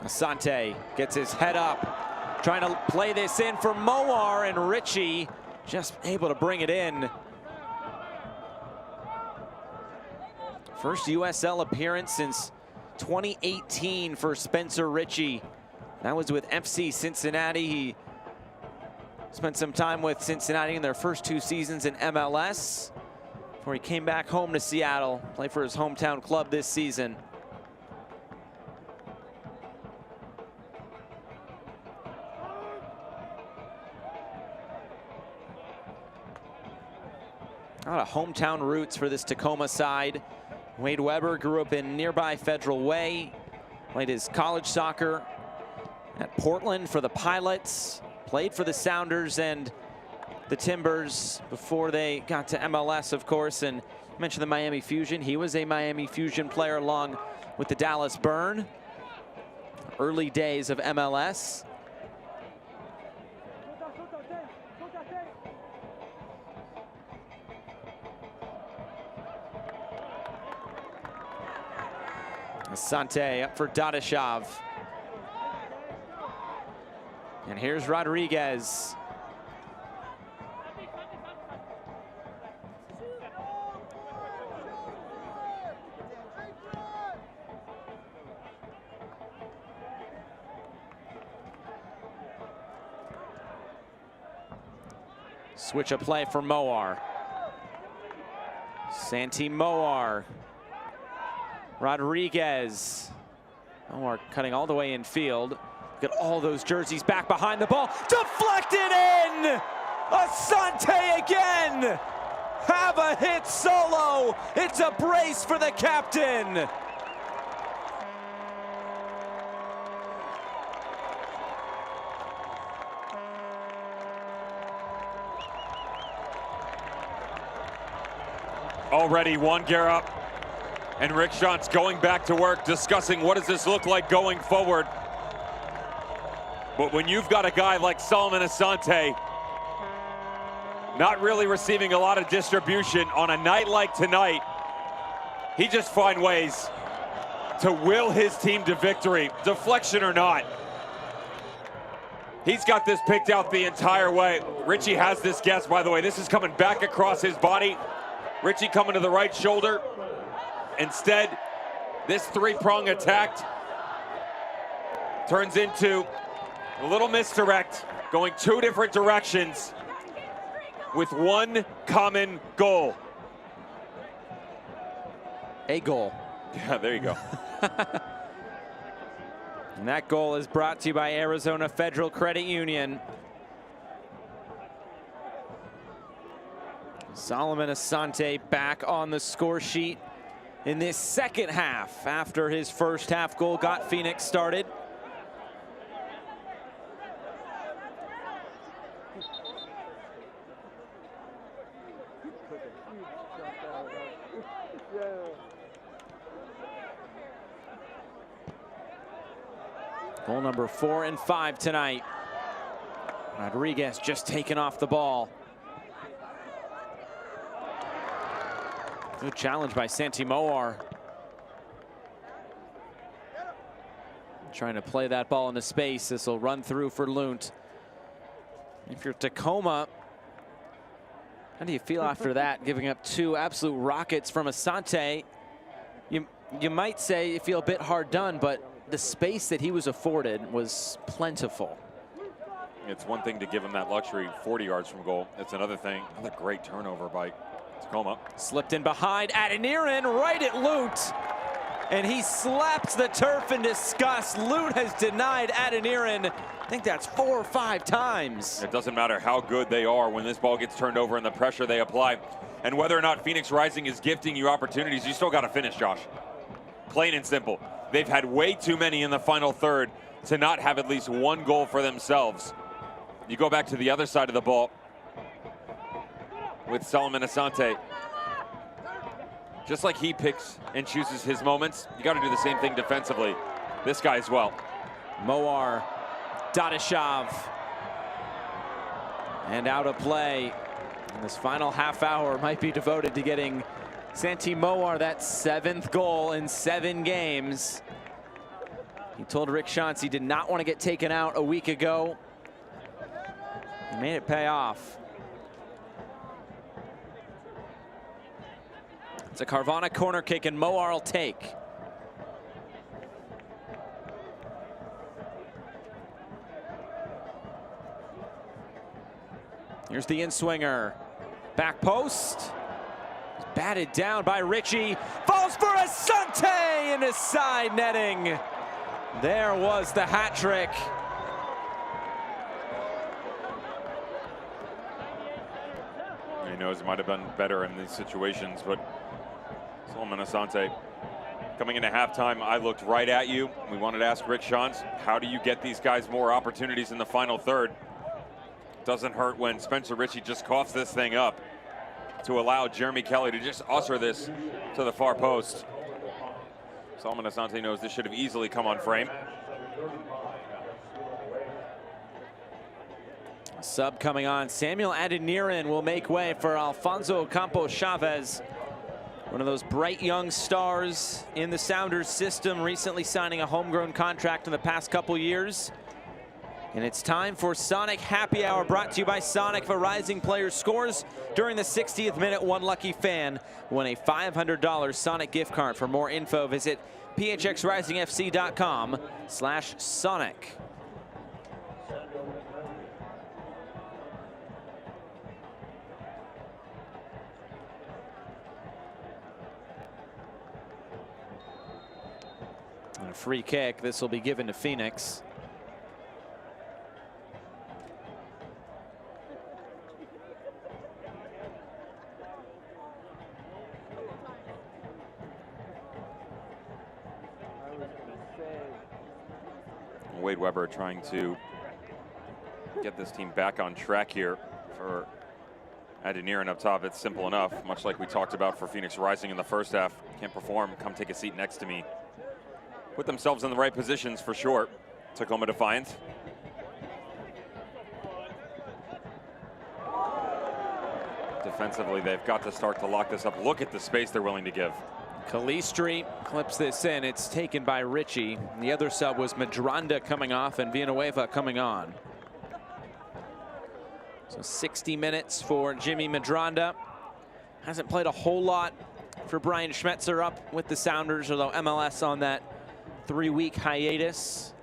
Asante gets his head up, trying to play this in for Moar, and Ritchie just able to bring it in. First USL appearance since 2018 for Spencer Ritchie. That was with FC Cincinnati. He spent some time with Cincinnati in their first 2 seasons in MLS before he came back home to Seattle, play for his hometown club this season. A lot of hometown roots for this Tacoma side. Wade Weber grew up in nearby Federal Way, played his college soccer at Portland for the Pilots, played for the Sounders and the Timbers before they got to MLS, of course. And you mentioned the Miami Fusion. He was a Miami Fusion player along with the Dallas Burn. Early days of MLS. Asante up for Dadashov. And here's Rodriguez. Switch of play for Moar. Santi Moar. Rodriguez. Moar cutting all the way in field. Look at all those jerseys back behind the ball. Deflected in! Asante again! Have a hit solo! It's a brace for the captain! Already one gear up. And Rick Schantz going back to work, discussing what does this look like going forward. But when you've got a guy like Solomon Asante not really receiving a lot of distribution on a night like tonight, he just finds ways to will his team to victory, deflection or not. He's got this picked out the entire way. Ritchie has this guess, by the way. This is coming back across his body. Ritchie coming to the right shoulder. Instead, this three-prong attack turns into a little misdirect, going 2 different directions with one common goal. A goal. Yeah, there you go. And that goal is brought to you by Arizona Federal Credit Union. Solomon Asante back on the score sheet in this second half after his first half goal got Phoenix started. Goal number 4 and 5 tonight. Rodriguez just taken off the ball. Good challenge by Santi Moar. Trying to play that ball into space. This will run through for Lunt. If you're Tacoma, how do you feel after that, giving up 2 absolute rockets from Asante? You might say you feel a bit hard done, but the space that he was afforded was plentiful. It's one thing to give him that luxury 40 yards from goal. It's another thing, another great turnover by Tacoma. Slipped in behind, Adeniran right at Lunt. And he slaps the turf in disgust. Lunt has denied Adeniran, I think that's 4 or 5 times. It doesn't matter how good they are when this ball gets turned over and the pressure they apply. And whether or not Phoenix Rising is gifting you opportunities, you still got to finish, Josh. Plain and simple. They've had way too many in the final third to not have at least 1 goal for themselves. You go back to the other side of the ball with Solomon Asante. Just like he picks and chooses his moments, you got to do the same thing defensively. This guy as well. Mowar, Dadashov, and out of play. And this final half hour might be devoted to getting Santi Mowar that 7th goal in 7 games. He told Rick Schantz he did not want to get taken out a week ago. He made it pay off. It's a Carvana corner kick, and Mowar will take. Here's the in-swinger. Back post. Batted down by Ritchie. Falls for Asante in his side netting. There was the hat trick. He knows it might have been better in these situations, but Solomon Asante coming into halftime, I looked right at you. We wanted to ask Rick Schantz, how do you get these guys more opportunities in the final third? Doesn't hurt when Spencer Ritchie just coughs this thing up to allow Jeremy Kelly to just usher this to the far post. Solomon Asante knows this should have easily come on frame. A sub coming on. Samuel Adeniran will make way for Alfonso Campos Chavez. One of those bright young stars in the Sounders system, recently signing a homegrown contract in the past couple years. And it's time for Sonic Happy Hour, brought to you by Sonic. If a rising player scores during the 60th minute, one lucky fan won a $500 Sonic gift card. For more info, visit phxrisingfc.com/Sonic. And a free kick. This will be given to Phoenix. Wade Weber trying to get this team back on track here. For Adeniran up top, it's simple enough. Much like we talked about for Phoenix Rising in the first half. Can't perform, come take a seat next to me. Put themselves in the right positions for sure. Tacoma Defiance. Defensively, they've got to start to lock this up. Look at the space they're willing to give. Calistri clips this in. It's taken by Ritchie. The other sub was Madranda coming off and Villanueva coming on. So 60 minutes for Jimmy Madranda. Hasn't played a whole lot for Brian Schmetzer up with the Sounders, although MLS on that 3-week hiatus.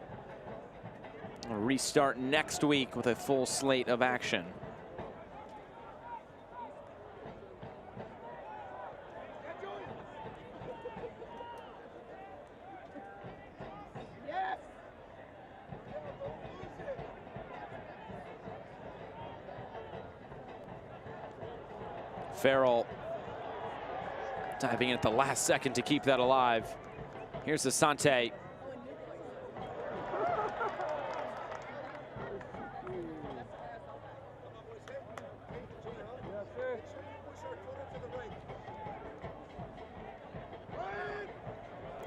We'll restart next week with a full slate of action. Farrell diving in at the last second to keep that alive. Here's Asante.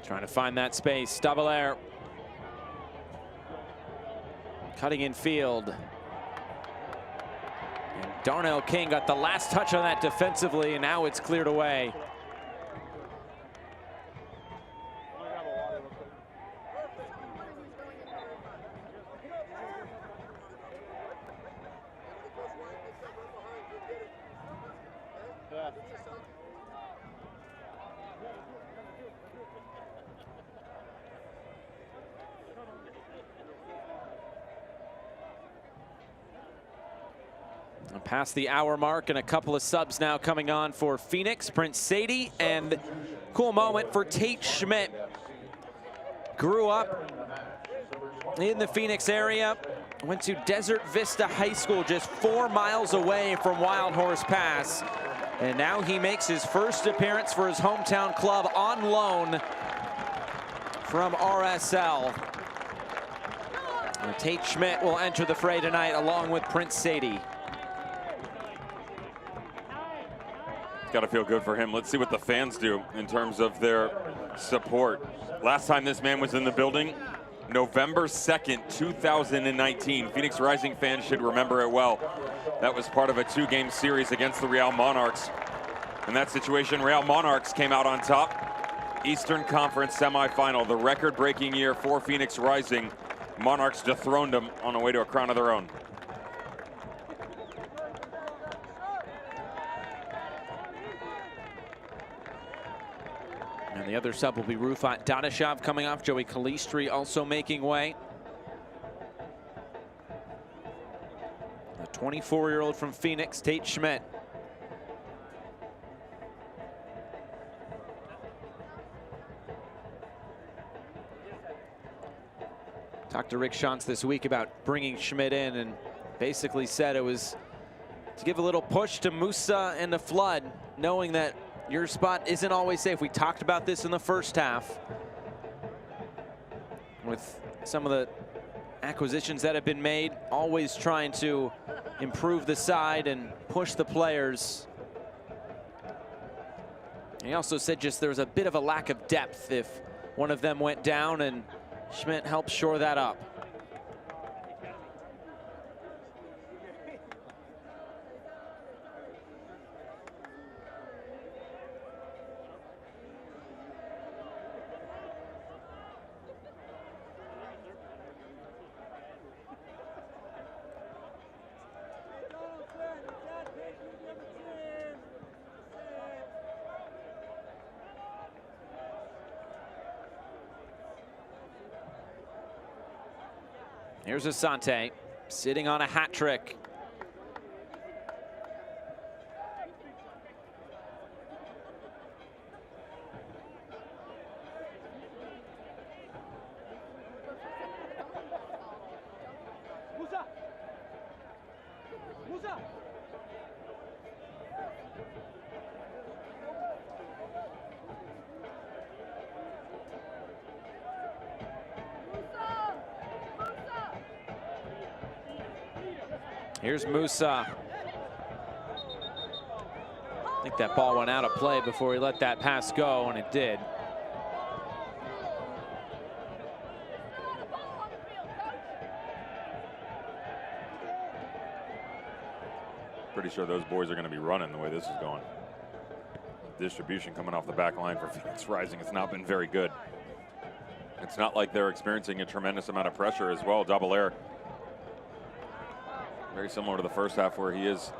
Trying to find that space. Double air. Cutting in field. And Darnell King got the last touch on that defensively, and now it's cleared away. Past the hour mark, and a couple of subs now coming on for Phoenix. Prince Sadie, and cool moment for Tate Schmidt. Grew up in the Phoenix area, went to Desert Vista High School just 4 miles away from Wild Horse Pass. And now he makes his first appearance for his hometown club on loan from RSL. And Tate Schmidt will enter the fray tonight along with Prince Sadie. Got to feel good for him. Let's see what the fans do in terms of their support. Last time this man was in the building, November 2nd, 2019. Phoenix Rising fans should remember it well. That was part of a 2-game series against the Real Monarchs. In that situation, Real Monarchs came out on top. Eastern Conference semifinal, the record-breaking year for Phoenix Rising. Monarchs dethroned them on the way to a crown of their own. And the other sub will be Rufat Dadashov coming off. Joey Calistri also making way. The 24-year-old from Phoenix, Tate Schmidt. Talked to Rick Schantz this week about bringing Schmidt in and basically said it was to give a little push to Musa and to Flood, knowing that your spot isn't always safe. We talked about this in the first half with some of the acquisitions that have been made, always trying to improve the side and push the players. He also said just there was a bit of a lack of depth if one of them went down, and Schmidt helped shore that up. Here's Asante sitting on a hat trick. Here's Musa. I think that ball went out of play before he let that pass go, and it did. Pretty sure those boys are going to be running the way this is going. Distribution coming off the back line for Phoenix Rising has not been very good. It's not like they're experiencing a tremendous amount of pressure as well. Double air. Very similar to the first half, where he is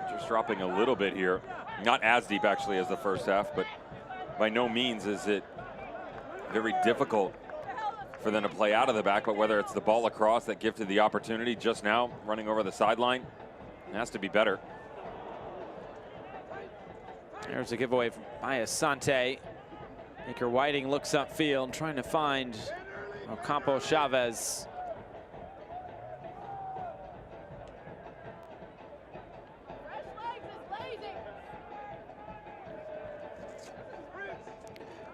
just dropping a little bit here. Not as deep actually as the first half, but by no means is it very difficult for them to play out of the back. But whether it's the ball across that gifted the opportunity just now, running over the sideline, it has to be better. There's a giveaway by Asante. Baker Whiting looks upfield, trying to find Ocampo Chavez.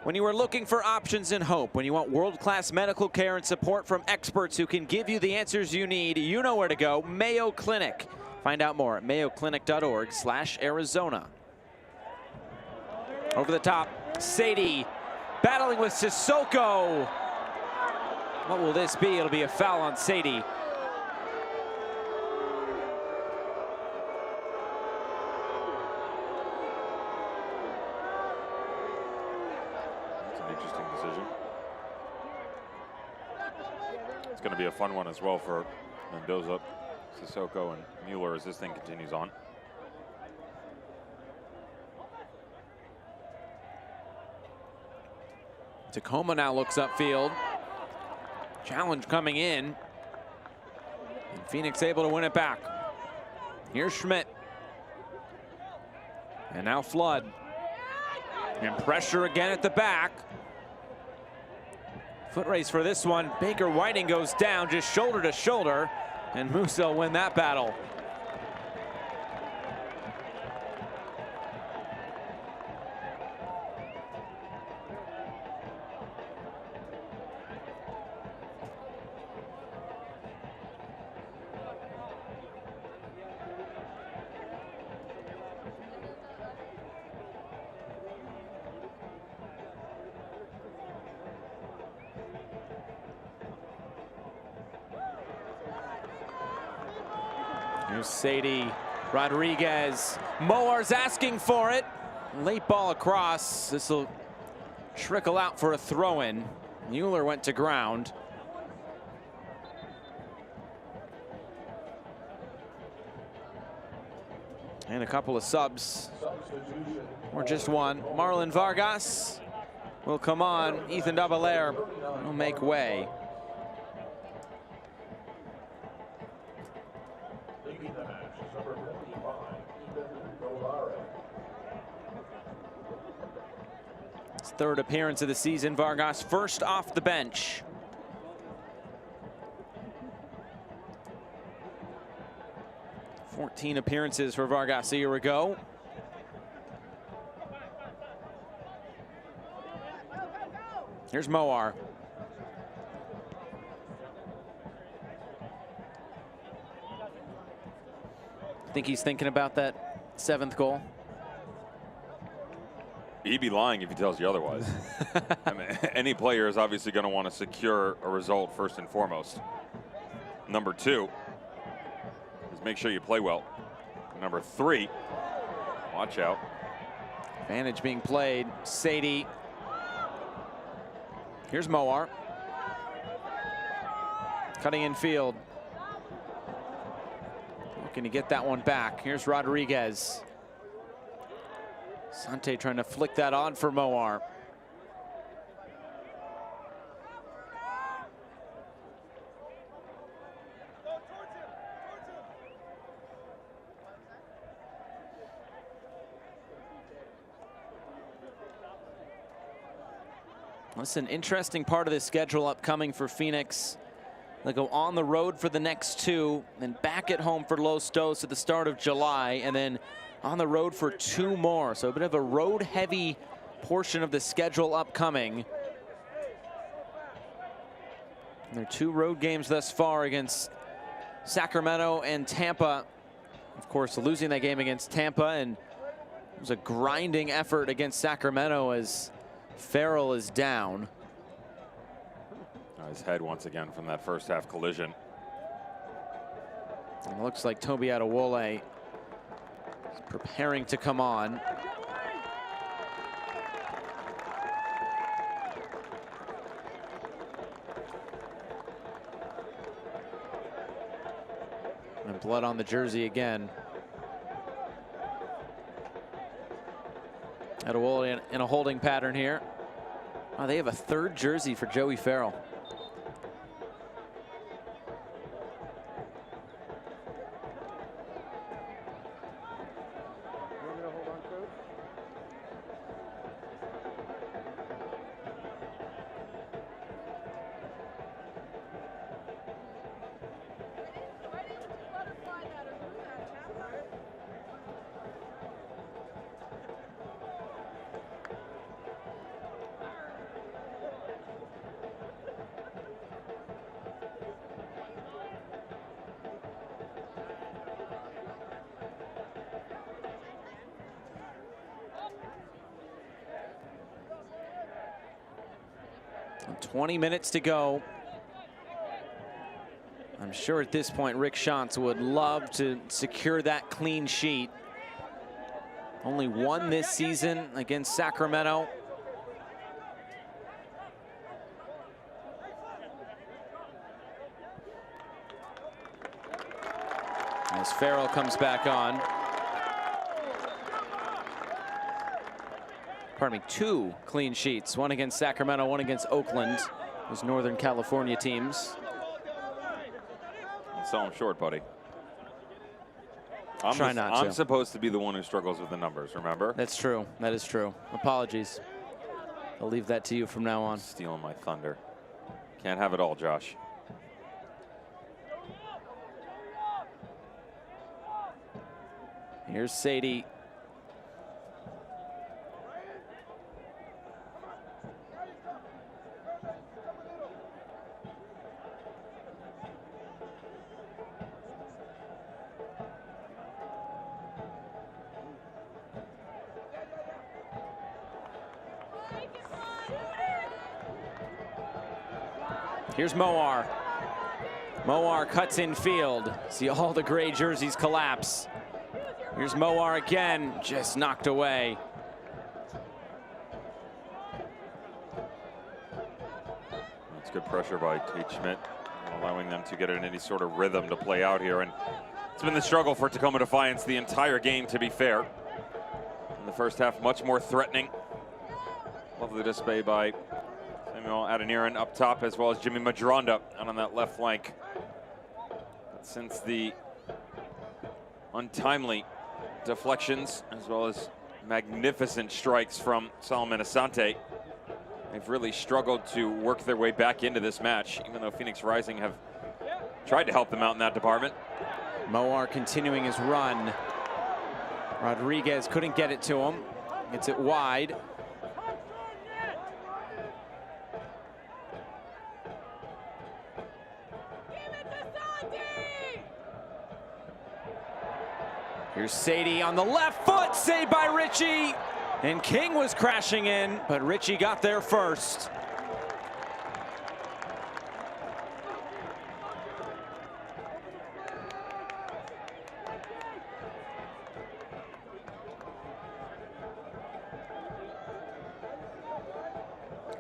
When you are looking for options and hope, when you want world-class medical care and support from experts who can give you the answers you need, you know where to go. Mayo Clinic. Find out more at mayoclinic.org/Arizona. Over the top, Sadie battling with Sissoko. What will this be? It'll be a foul on Sadie. It's going to be a fun one as well for Mendoza, Sissoko, and Mueller as this thing continues on. Tacoma now looks upfield. Challenge coming in. And Phoenix able to win it back. Here's Schmidt. And now Flood. And pressure again at the back. Foot race for this one. Baker Whiting goes down just shoulder to shoulder, and Musa will win that battle. Here's Sadie. Rodriguez. Moar's asking for it. Late ball across. This will trickle out for a throw-in. Mueller went to ground. And a couple of subs. Or just one. Marlon Vargas will come on. Ethan Dabalaire will make way. His third appearance of the season. Vargas first off the bench. "14 appearances for Vargas a year ago. Here's Moar. Think he's thinking about that 7th goal? He'd be lying if he tells you otherwise. I mean, any player is obviously going to want to secure a result first and foremost. Number 2 is make sure you play well. Number 3, watch out. Advantage being played. Sadie. Here's Moar. Cutting in field. Looking to get that one back. Here's Rodriguez. Sante trying to flick that on for Moar. Listen, interesting part of the schedule upcoming for Phoenix. They go on the road for the next 2, then back at home for Los Dos at the start of July, and then on the road for 2 more. So a bit of a road-heavy portion of the schedule upcoming. And their 2 road games thus far against Sacramento and Tampa. Of course, losing that game against Tampa, and it was a grinding effort against Sacramento as Farrell is down. His head once again from that first half collision. And it looks like Toby Adewole is preparing to come on. And blood on the jersey again. Adewole in a holding pattern here. Oh, they have a 3rd jersey for Joey Farrell. And 20 minutes to go. I'm sure at this point Rick Schantz would love to secure that clean sheet. Only 1 this season against Sacramento. As Farrell comes back on. Pardon me, 2 clean sheets. 1 against Sacramento, 1 against Oakland. Those Northern California teams. So I'm short, buddy. I'm supposed to be the one who struggles with the numbers, remember? That's true. That is true. Apologies. I'll leave that to you from now on. Stealing my thunder. Can't have it all, Josh. Here's Sadie. Here's Moar. Moar cuts in field. See all the gray jerseys collapse. Here's Moar again, just knocked away. That's good pressure by Tate Schmidt, allowing them to get in any sort of rhythm to play out here. And it's been the struggle for Tacoma Defiance the entire game, to be fair. In the first half, much more threatening. Lovely display by Samuel Adeniran up top, as well as Jimmy Madronda out on that left flank. But since the untimely deflections, as well as magnificent strikes from Solomon Asante, they've really struggled to work their way back into this match, even though Phoenix Rising have tried to help them out in that department. Moar continuing his run. Rodriguez couldn't get it to him. Gets it wide. Here's Sadie on the left foot, saved by Ritchie. And King was crashing in, but Ritchie got there first.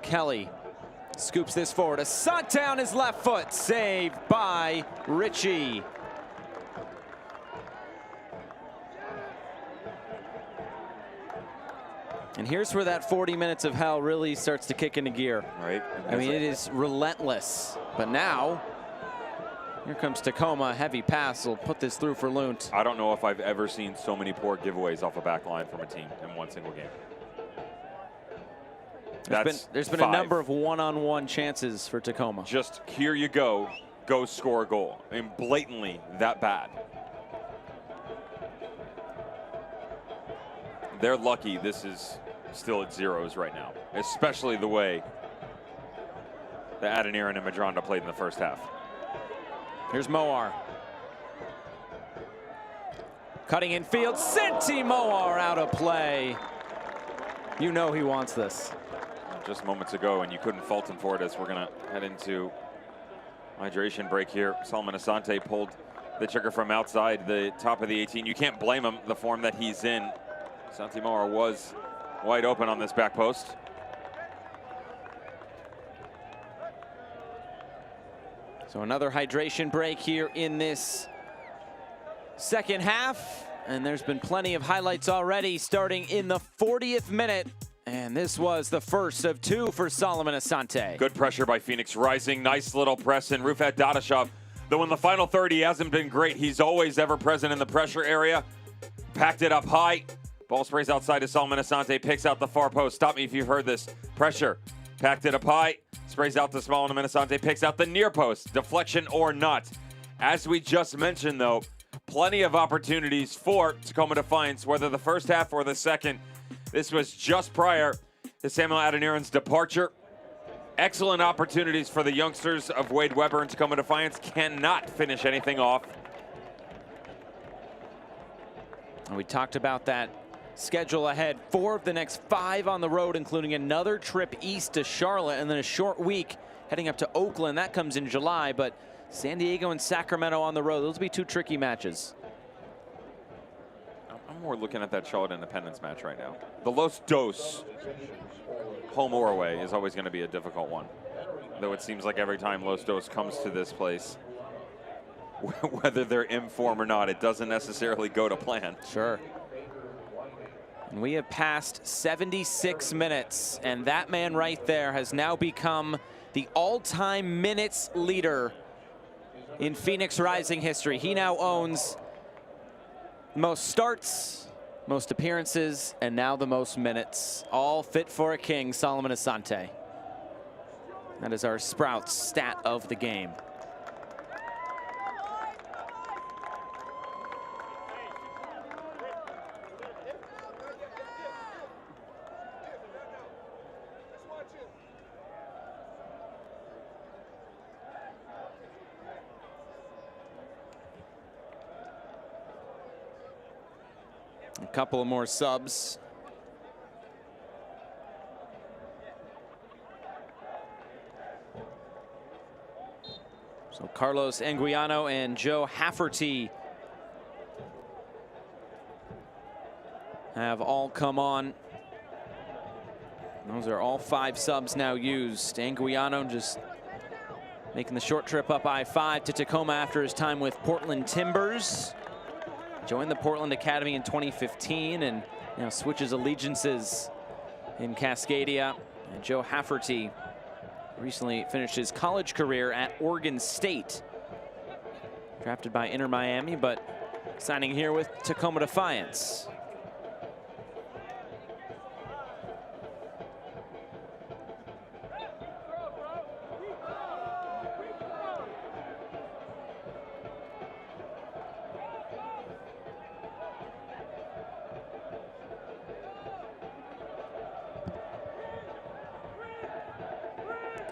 Kelly scoops this forward. Asante on his left foot, saved by Ritchie. And here's where that 40 minutes of hell really starts to kick into gear. Right. I mean, it is relentless. But now, here comes Tacoma. Heavy pass will put this through for Lunt. I don't know if I've ever seen so many poor giveaways off a back line from a team in one single game. There's been a number of one-on-one chances for Tacoma. Just here you go score a goal. I mean, blatantly that bad. They're lucky this is still at zeros right now, especially the way that Adeniran and Madronda played in the first half. Here's Moar. Cutting in field, Sinti Moar out of play. You know he wants this. Just moments ago, and you couldn't fault him for it, as we're gonna head into hydration break here. Solomon Asante pulled the trigger from outside the top of the 18. You can't blame him, the form that he's in. Santi Moar was wide open on this back post. So another hydration break here in this second half. And there's been plenty of highlights already starting in the 40th minute. And this was the first of two for Solomon Asante. Good pressure by Phoenix Rising. Nice little press in. Rufat Dadashov, though in the final third he hasn't been great. He's always ever present in the pressure area. Packed it up high. Ball sprays outside to Solomon Asante. Picks out the far post. Stop me if you've heard this. Pressure. Packed it up high. Sprays out to Solomon Asante. Picks out the near post. Deflection or not. As we just mentioned, though, plenty of opportunities for Tacoma Defiance, whether the first half or the second. This was just prior to Samuel Adeniran's departure. Excellent opportunities for the youngsters of Wade Weber and Tacoma Defiance. Cannot finish anything off. And we talked about that schedule ahead. 4 of the next 5 on the road, including another trip east to Charlotte and then a short week heading up to Oakland. That comes in July, but San Diego and Sacramento on the road. Those will be 2 tricky matches. I'm more looking at that Charlotte Independence match right now. The Los Dos, home or away, is always going to be a difficult one. Though it seems like every time Los Dos comes to this place, whether they're in form or not, it doesn't necessarily go to plan. Sure. And we have passed 76 minutes, and that man right there has now become the all-time minutes leader in Phoenix Rising history. He now owns most starts, most appearances, and now the most minutes. All fit for a king, Solomon Asante. That is our Sprouts stat of the game. A couple of more subs. So Carlos Anguiano and Joe Hafferty have all come on. Those are all 5 subs now used. Anguiano just making the short trip up I-5 to Tacoma after his time with Portland Timbers. Joined the Portland Academy in 2015 and now switches allegiances in Cascadia. And Joe Hafferty recently finished his college career at Oregon State. Drafted by Inter Miami, but signing here with Tacoma Defiance.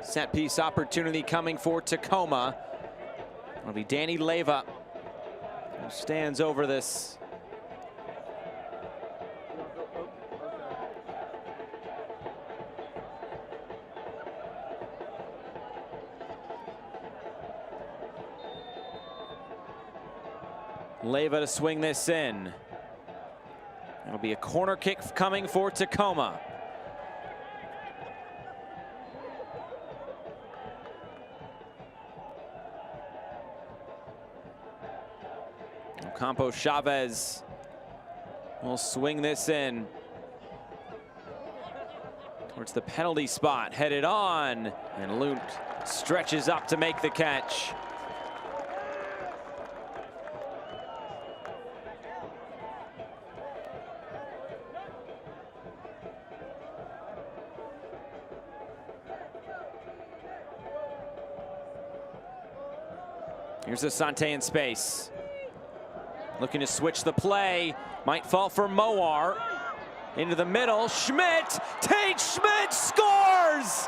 Set piece opportunity coming for Tacoma. It'll be Danny Leyva who stands over this. Leyva to swing this in. It'll be a corner kick coming for Tacoma. Ocampo Chavez will swing this in towards the penalty spot, headed on, and Lute stretches up to make the catch. Here's Asante in space. Looking to switch the play. Might fall for Moar. Into the middle. Schmidt. Tate Schmidt scores!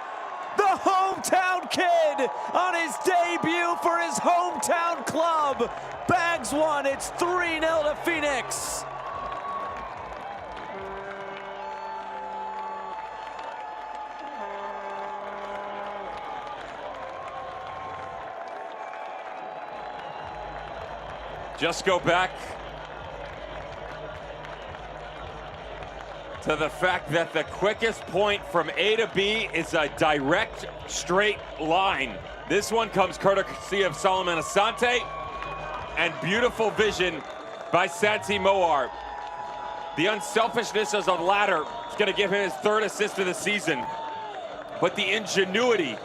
The hometown kid on his debut for his hometown club. Bags one. It's 3-0 to Phoenix. Just go back to the fact that the quickest point from A to B is a direct, straight line. This one comes courtesy of Solomon Asante and beautiful vision by Santi Moar. The unselfishness of the latter is going to give him his 3rd assist of the season. But the ingenuity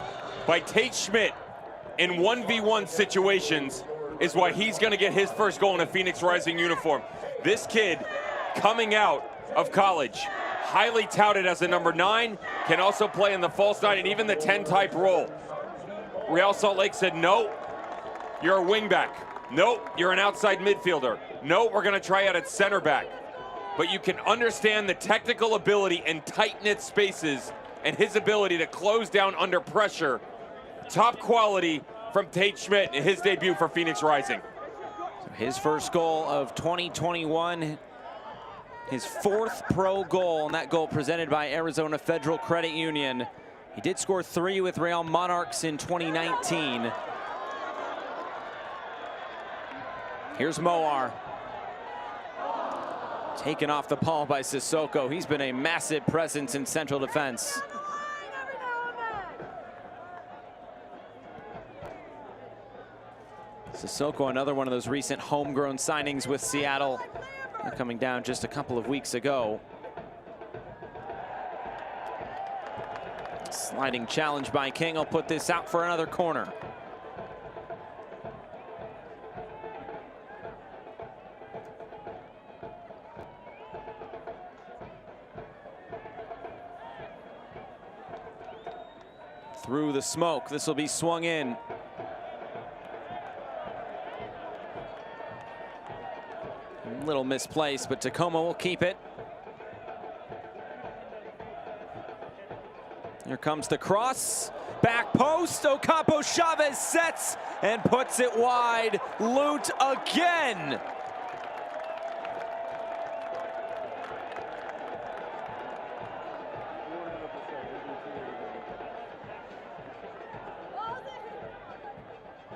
by Tate Schmidt in 1v1 situations is why he's going to get his first goal in a Phoenix Rising uniform. This kid coming out of college, highly touted as a number 9, can also play in the false 9 and even the 10 type role. Real Salt Lake said, no, you're a wingback. No, you're an outside midfielder. No, we're going to try out at center back. But you can understand the technical ability in tight-knit spaces and his ability to close down under pressure. Top quality from Tate Schmidt in his debut for Phoenix Rising. His first goal of 2021, his 4th pro goal, and that goal presented by Arizona Federal Credit Union. He did score 3 with Real Monarchs in 2019. Here's Moar. Taken off the ball by Sissoko. He's been a massive presence in central defense. Sissoko, another one of those recent homegrown signings with Seattle, coming down just a couple of weeks ago. Sliding challenge by King will put this out for another corner. Through the smoke, this will be swung in. A little misplaced, but Tacoma will keep it. Here comes the cross. Back post. Ocampo Chavez sets and puts it wide. Lute again.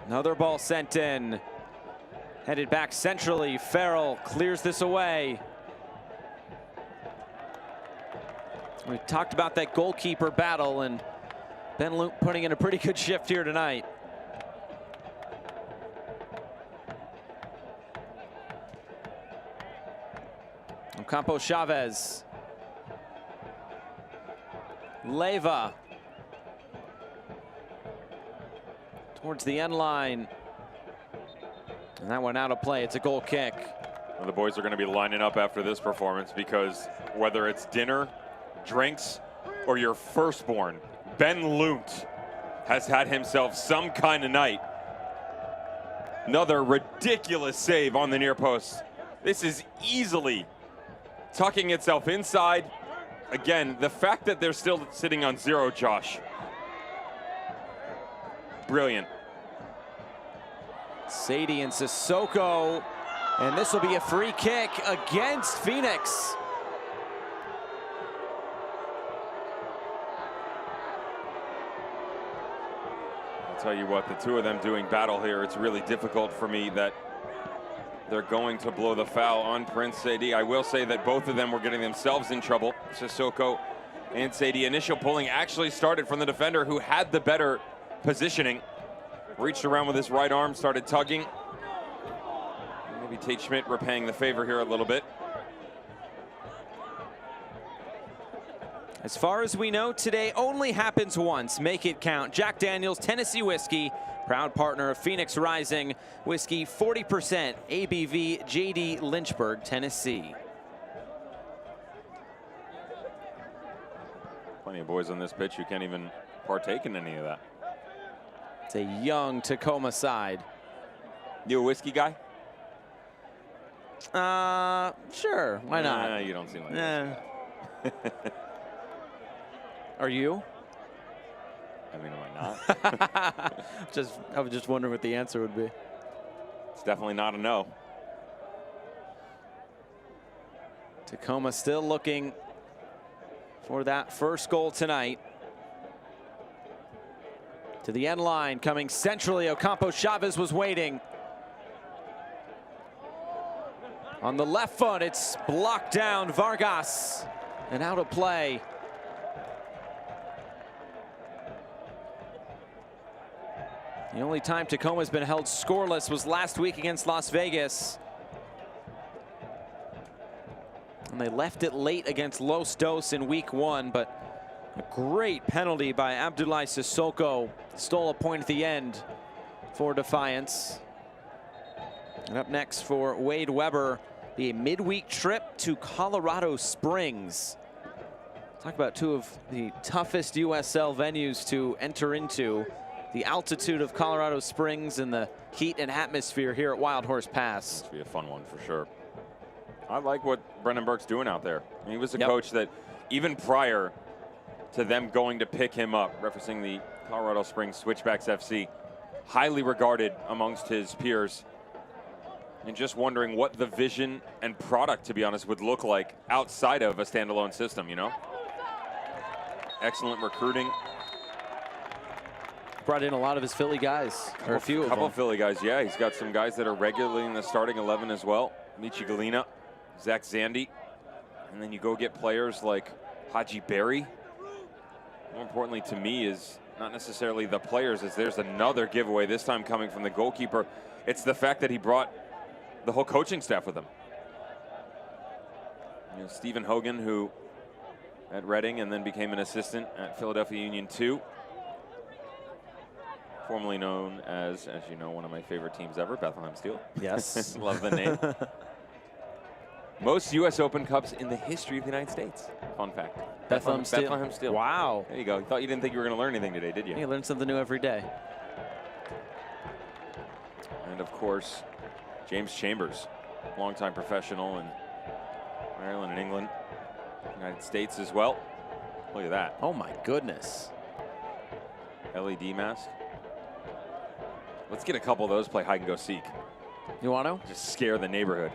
Another ball sent in. Headed back centrally. Farrell clears this away. We talked about that goalkeeper battle, and Ben Luke putting in a pretty good shift here tonight. Ocampo Chavez. Leyva. Towards the end line. And that one out of play. It's a goal kick. Well, the boys are going to be lining up after this performance, because whether it's dinner, drinks, or your firstborn, Ben Lunt has had himself some kind of night. Another ridiculous save on the near post. This is easily tucking itself inside. Again, the fact that they're still sitting on 0, Josh. Brilliant. Sadie and Sissoko, and this will be a free kick against Phoenix. I'll tell you what, the two of them doing battle here, it's really difficult for me that they're going to blow the foul on Prince Sadie. I will say that both of them were getting themselves in trouble. Sissoko and Sadie. Initial pulling actually started from the defender, who had the better positioning. Reached around with his right arm, started tugging. Maybe Tate Schmidt repaying the favor here a little bit. As far as we know, today only happens once. Make it count. Jack Daniel's Tennessee Whiskey, proud partner of Phoenix Rising Whiskey, 40% ABV, JD Lynchburg, Tennessee. Plenty of boys on this pitch who can't even partake in any of that. It's a young Tacoma side. You a whiskey guy? Sure, why not? You don't seem like it. Are you? I mean, am I not? I was just wondering what the answer would be. It's definitely not a no. Tacoma still looking for that first goal tonight. To the end line, coming centrally, Ocampo Chavez was waiting. On the left foot, it's blocked down, Vargas, and out of play. The only time Tacoma's been held scoreless was last week against Las Vegas. And they left it late against Los Dos in week 1, but a great penalty by Abdoulaye Sissoko. Stole a point at the end for Defiance. And up next for Wade Weber, the midweek trip to Colorado Springs. Talk about two of the toughest USL venues to enter into. The altitude of Colorado Springs and the heat and atmosphere here at Wild Horse Pass. This will be a fun one for sure. I like what Brendan Burke's doing out there. He was a coach that even prior to them going to pick him up, referencing the Colorado Springs Switchbacks FC, highly regarded amongst his peers. And just wondering what the vision and product, to be honest, would look like outside of a standalone system, you know? Excellent recruiting. Brought in a lot of his Philly guys, or a few of them. Couple of Philly guys, yeah. He's got some guys that are regularly in the starting 11 as well. Michi Galina, Zach Zandy. And then you go get players like Haji Berry. More importantly to me is not necessarily the players, as there's another giveaway, this time coming from the goalkeeper. It's the fact that he brought the whole coaching staff with him. You know, Stephen Hogan, who at Reading and then became an assistant at Philadelphia Union 2. Formerly known as you know, one of my favorite teams ever, Bethlehem Steel. Yes. Love the name. Most U.S. Open Cups in the history of the United States. Fun fact. Bethlehem Steel. Bethlehem Steel. Wow. There you go. You didn't think you were going to learn anything today, did you? You learn something new every day. And of course, James Chambers, longtime professional in Ireland and England, United States as well. Look at that. Oh my goodness. LED mask. Let's get a couple of those, play hide and go seek. You want to? Just scare the neighborhood.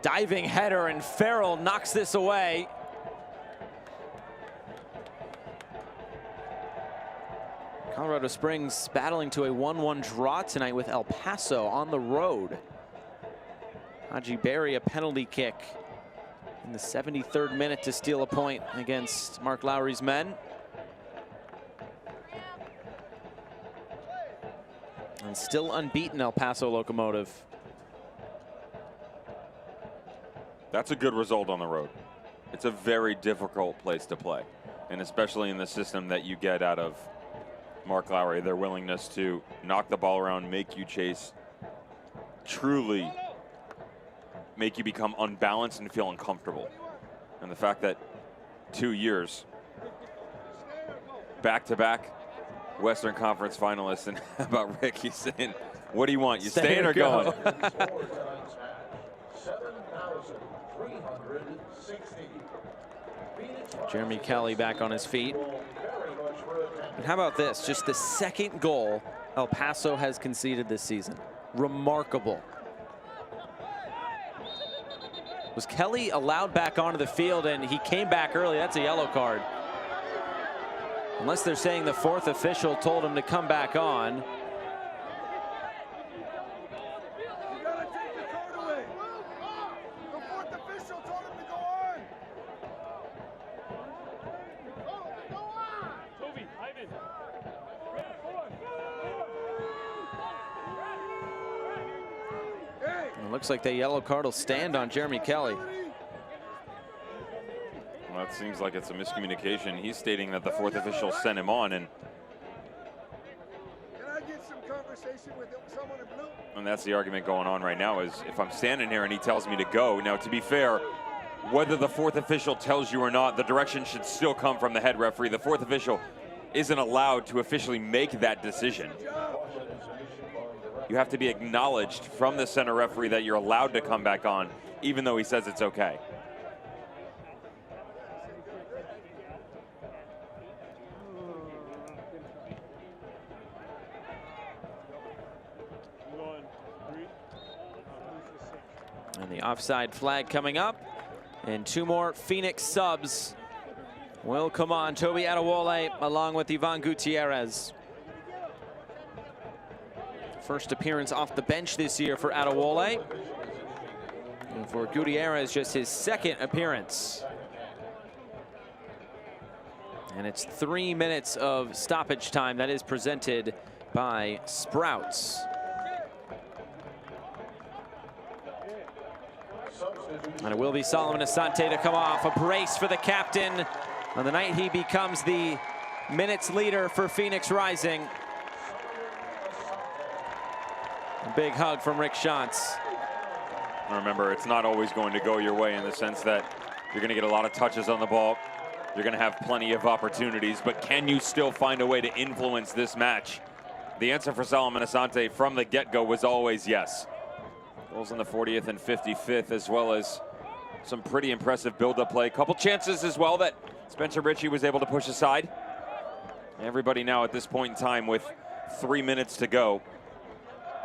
Diving header, and Farrell knocks this away. Colorado Springs battling to a 1-1 draw tonight with El Paso on the road. Haji Berry, a penalty kick in the 73rd minute to steal a point against Mark Lowry's men. And still unbeaten El Paso Locomotive. That's a good result on the road. It's a very difficult place to play, and especially in the system that you get out of Mark Lowry, their willingness to knock the ball around, make you chase, truly make you become unbalanced and feel uncomfortable. And the fact that 2 years back-to-back Western Conference finalists, and how about Rick? He's saying, what do you want? You staying or going? Jeremy Kelly back on his feet. And how about this? Just the second goal El Paso has conceded this season. Remarkable. Was Kelly allowed back onto the field, and he came back early? That's a yellow card. Unless they're saying the fourth official told him to come back on. Looks like the yellow card will stand on Jeremy Kelly. Well, that seems like it's a miscommunication. He's stating that the fourth official sent him on, and Can I get some conversation with someone in blue? and that's the argument going on right now, is if I'm standing here and he tells me to go. Now, to be fair, whether the fourth official tells you or not, the direction should still come from the head referee. The fourth official isn't allowed to officially make that decision. You have to be acknowledged from the center referee that you're allowed to come back on, even though he says it's okay. And the offside flag coming up. And two more Phoenix subs will come on. Toby Adewole along with Ivan Gutierrez. First appearance off the bench this year for Adewole. And for Gutierrez, just his second appearance. And it's 3 minutes of stoppage time that is presented by Sprouts. And it will be Solomon Asante to come off. A brace for the captain on the night he becomes the minutes leader for Phoenix Rising. A big hug from Rick Shantz. Remember, it's not always going to go your way, in the sense that you're going to get a lot of touches on the ball. You're going to have plenty of opportunities, but can you still find a way to influence this match? The answer for Solomon Asante from the get-go was always yes. Goals in the 40th and 55th, as well as some pretty impressive build-up play. Couple chances as well that Spencer Ritchie was able to push aside. Everybody now at this point in time with 3 minutes to go,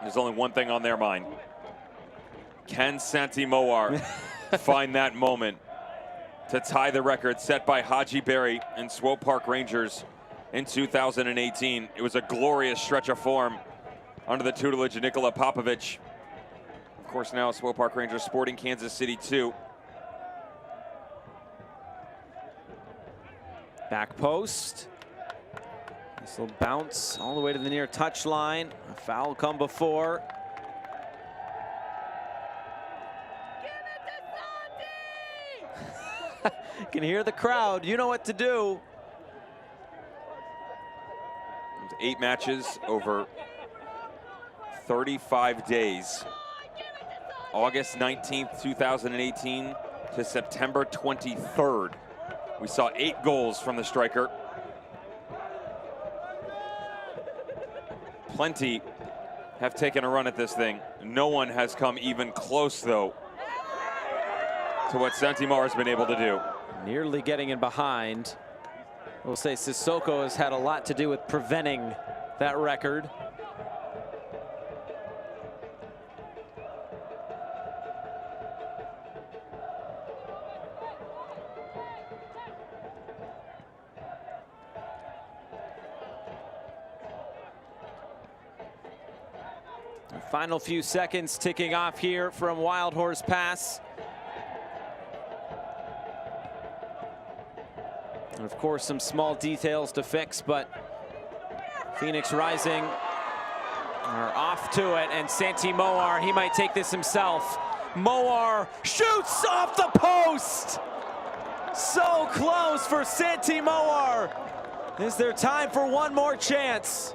there's only one thing on their mind. Can Santi Moar find that moment to tie the record set by Haji Berry and Swope Park Rangers in 2018? It was a glorious stretch of form under the tutelage of Nikola Popovic. Of course, now Swope Park Rangers sporting Kansas City 2. Back post. This will bounce all the way to the near touchline. A foul come before. You can hear the crowd. You know what to do. 8 matches over 35 days. August 19th, 2018 to September 23rd. We saw 8 goals from the striker. Plenty have taken a run at this thing. No one has come even close, though, to what Santi Moar has been able to do. Nearly getting in behind. We'll say Sissoko has had a lot to do with preventing that record. Final few seconds ticking off here from Wild Horse Pass. And of course, some small details to fix, but Phoenix Rising are off to it, and Santi Moar, he might take this himself. Moar shoots off the post! So close for Santi Moar. Is there time for one more chance?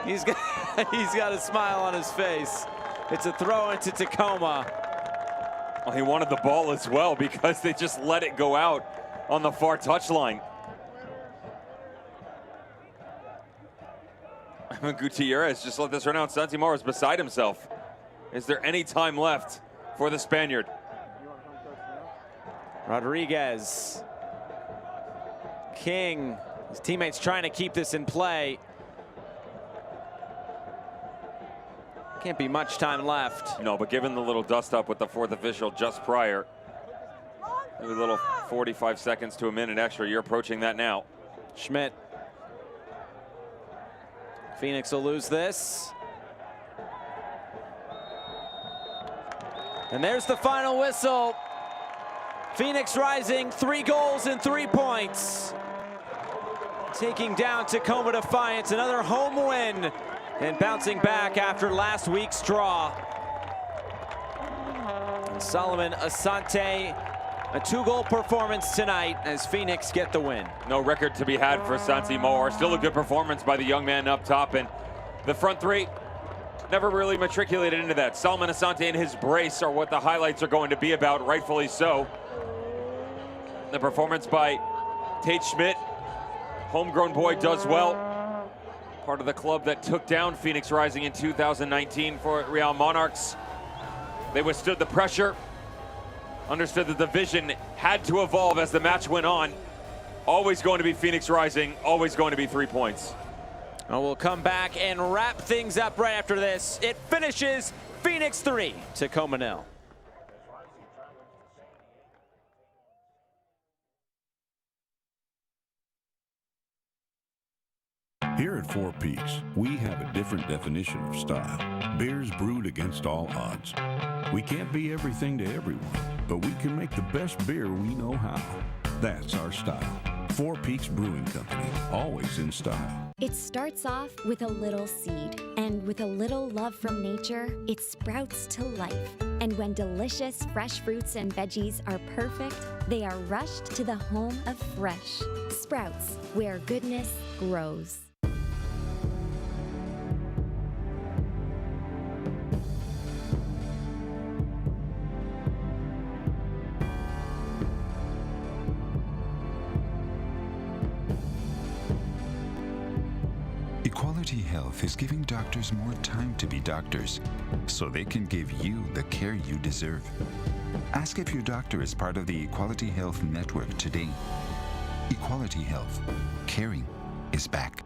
He's got a smile on his face. It's a throw into Tacoma. Well, he wanted the ball as well because they just let it go out on the far touchline. Gutierrez just let this run out. Santi Moar is beside himself. Is there any time left for the Spaniard? Rodriguez. King. His teammates trying to keep this in play. Can't be much time left. No, but given the little dust up with the fourth official just prior, maybe a little 45 seconds to a minute extra, you're approaching that now. Schmidt. Phoenix will lose this. And there's the final whistle. Phoenix Rising, 3 goals and 3 points. Taking down Tacoma Defiance, another home win. And bouncing back after last week's draw. And Solomon Asante, a 2-goal performance tonight as Phoenix get the win. No record to be had for Santi Moar. Still a good performance by the young man up top. And the front three never really matriculated into that. Solomon Asante and his brace are what the highlights are going to be about, rightfully so. The performance by Tate Schmidt, homegrown boy, does well. Part of the club that took down Phoenix Rising in 2019 for Real Monarchs. They withstood the pressure, understood that the vision had to evolve as the match went on. Always going to be Phoenix Rising, always going to be 3 points. Well, we'll come back and wrap things up right after this. It finishes Phoenix 3, Tacoma 0. Here at Four Peaks, we have a different definition of style. Beers brewed against all odds. We can't be everything to everyone, but we can make the best beer we know how. That's our style. Four Peaks Brewing Company, always in style. It starts off with a little seed, and with a little love from nature, it sprouts to life. And when delicious fresh fruits and veggies are perfect, they are rushed to the home of fresh. Sprouts, where goodness grows. Equality Health is giving doctors more time to be doctors, so they can give you the care you deserve. Ask if your doctor is part of the Equality Health Network today. Equality Health. Caring is back.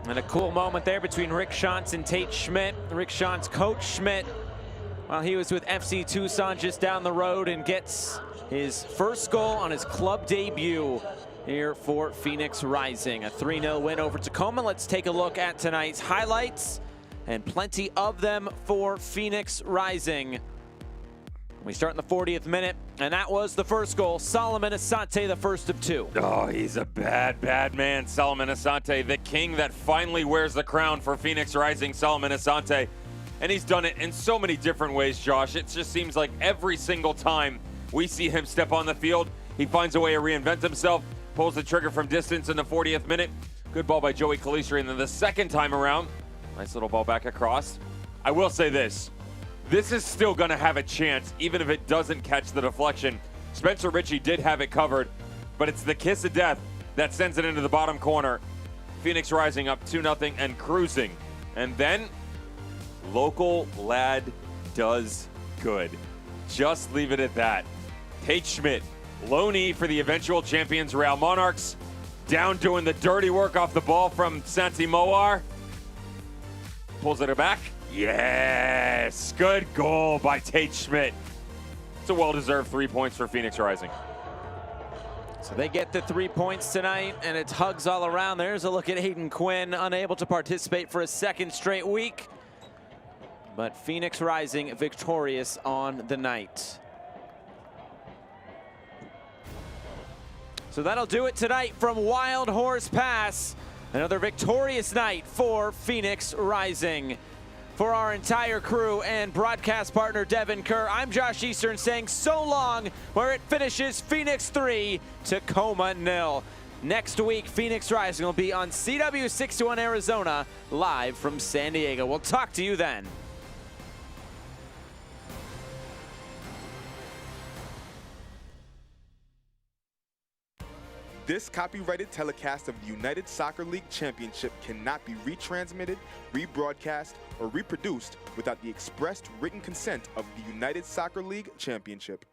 And a cool moment there between Rick Schantz and Tate Schmidt. Rick Schantz, Coach Schmidt, while he was with FC Tucson just down the road, and gets his first goal on his club debut here for Phoenix Rising. A 3-0 win over Tacoma. Let's take a look at tonight's highlights, and plenty of them for Phoenix Rising. We start in the 40th minute, and that was the first goal. Solomon Asante, the first of 2. Oh, he's a bad, bad man, Solomon Asante, the king that finally wears the crown for Phoenix Rising, Solomon Asante. And he's done it in so many different ways, Josh. It just seems like every single time we see him step on the field, he finds a way to reinvent himself, pulls the trigger from distance in the 40th minute. Good ball by Joey Calistri, and then the second time around, nice little ball back across. I will say this. This is still going to have a chance, even if it doesn't catch the deflection. Spencer Ritchie did have it covered, but it's the kiss of death that sends it into the bottom corner. Phoenix Rising up 2-0 and cruising. And then, local lad does good. Just leave it at that. Tate Schmidt, low knee for the eventual champions Real Monarchs. Down doing the dirty work off the ball from Santi Moar. Pulls it back. Yes, good goal by Tate Schmidt. It's a well-deserved 3 points for Phoenix Rising. So they get the 3 points tonight, and it's hugs all around. There's a look at Hayden Quinn, unable to participate for a second straight week. But Phoenix Rising victorious on the night. So that'll do it tonight from Wild Horse Pass. Another victorious night for Phoenix Rising. For our entire crew and broadcast partner Devin Kerr, I'm Josh Eastern saying so long, where it finishes Phoenix 3, Tacoma 0. Next week, Phoenix Rising will be on CW61 Arizona, live from San Diego. We'll talk to you then. This copyrighted telecast of the United Soccer League Championship cannot be retransmitted, rebroadcast, or reproduced without the expressed written consent of the United Soccer League Championship.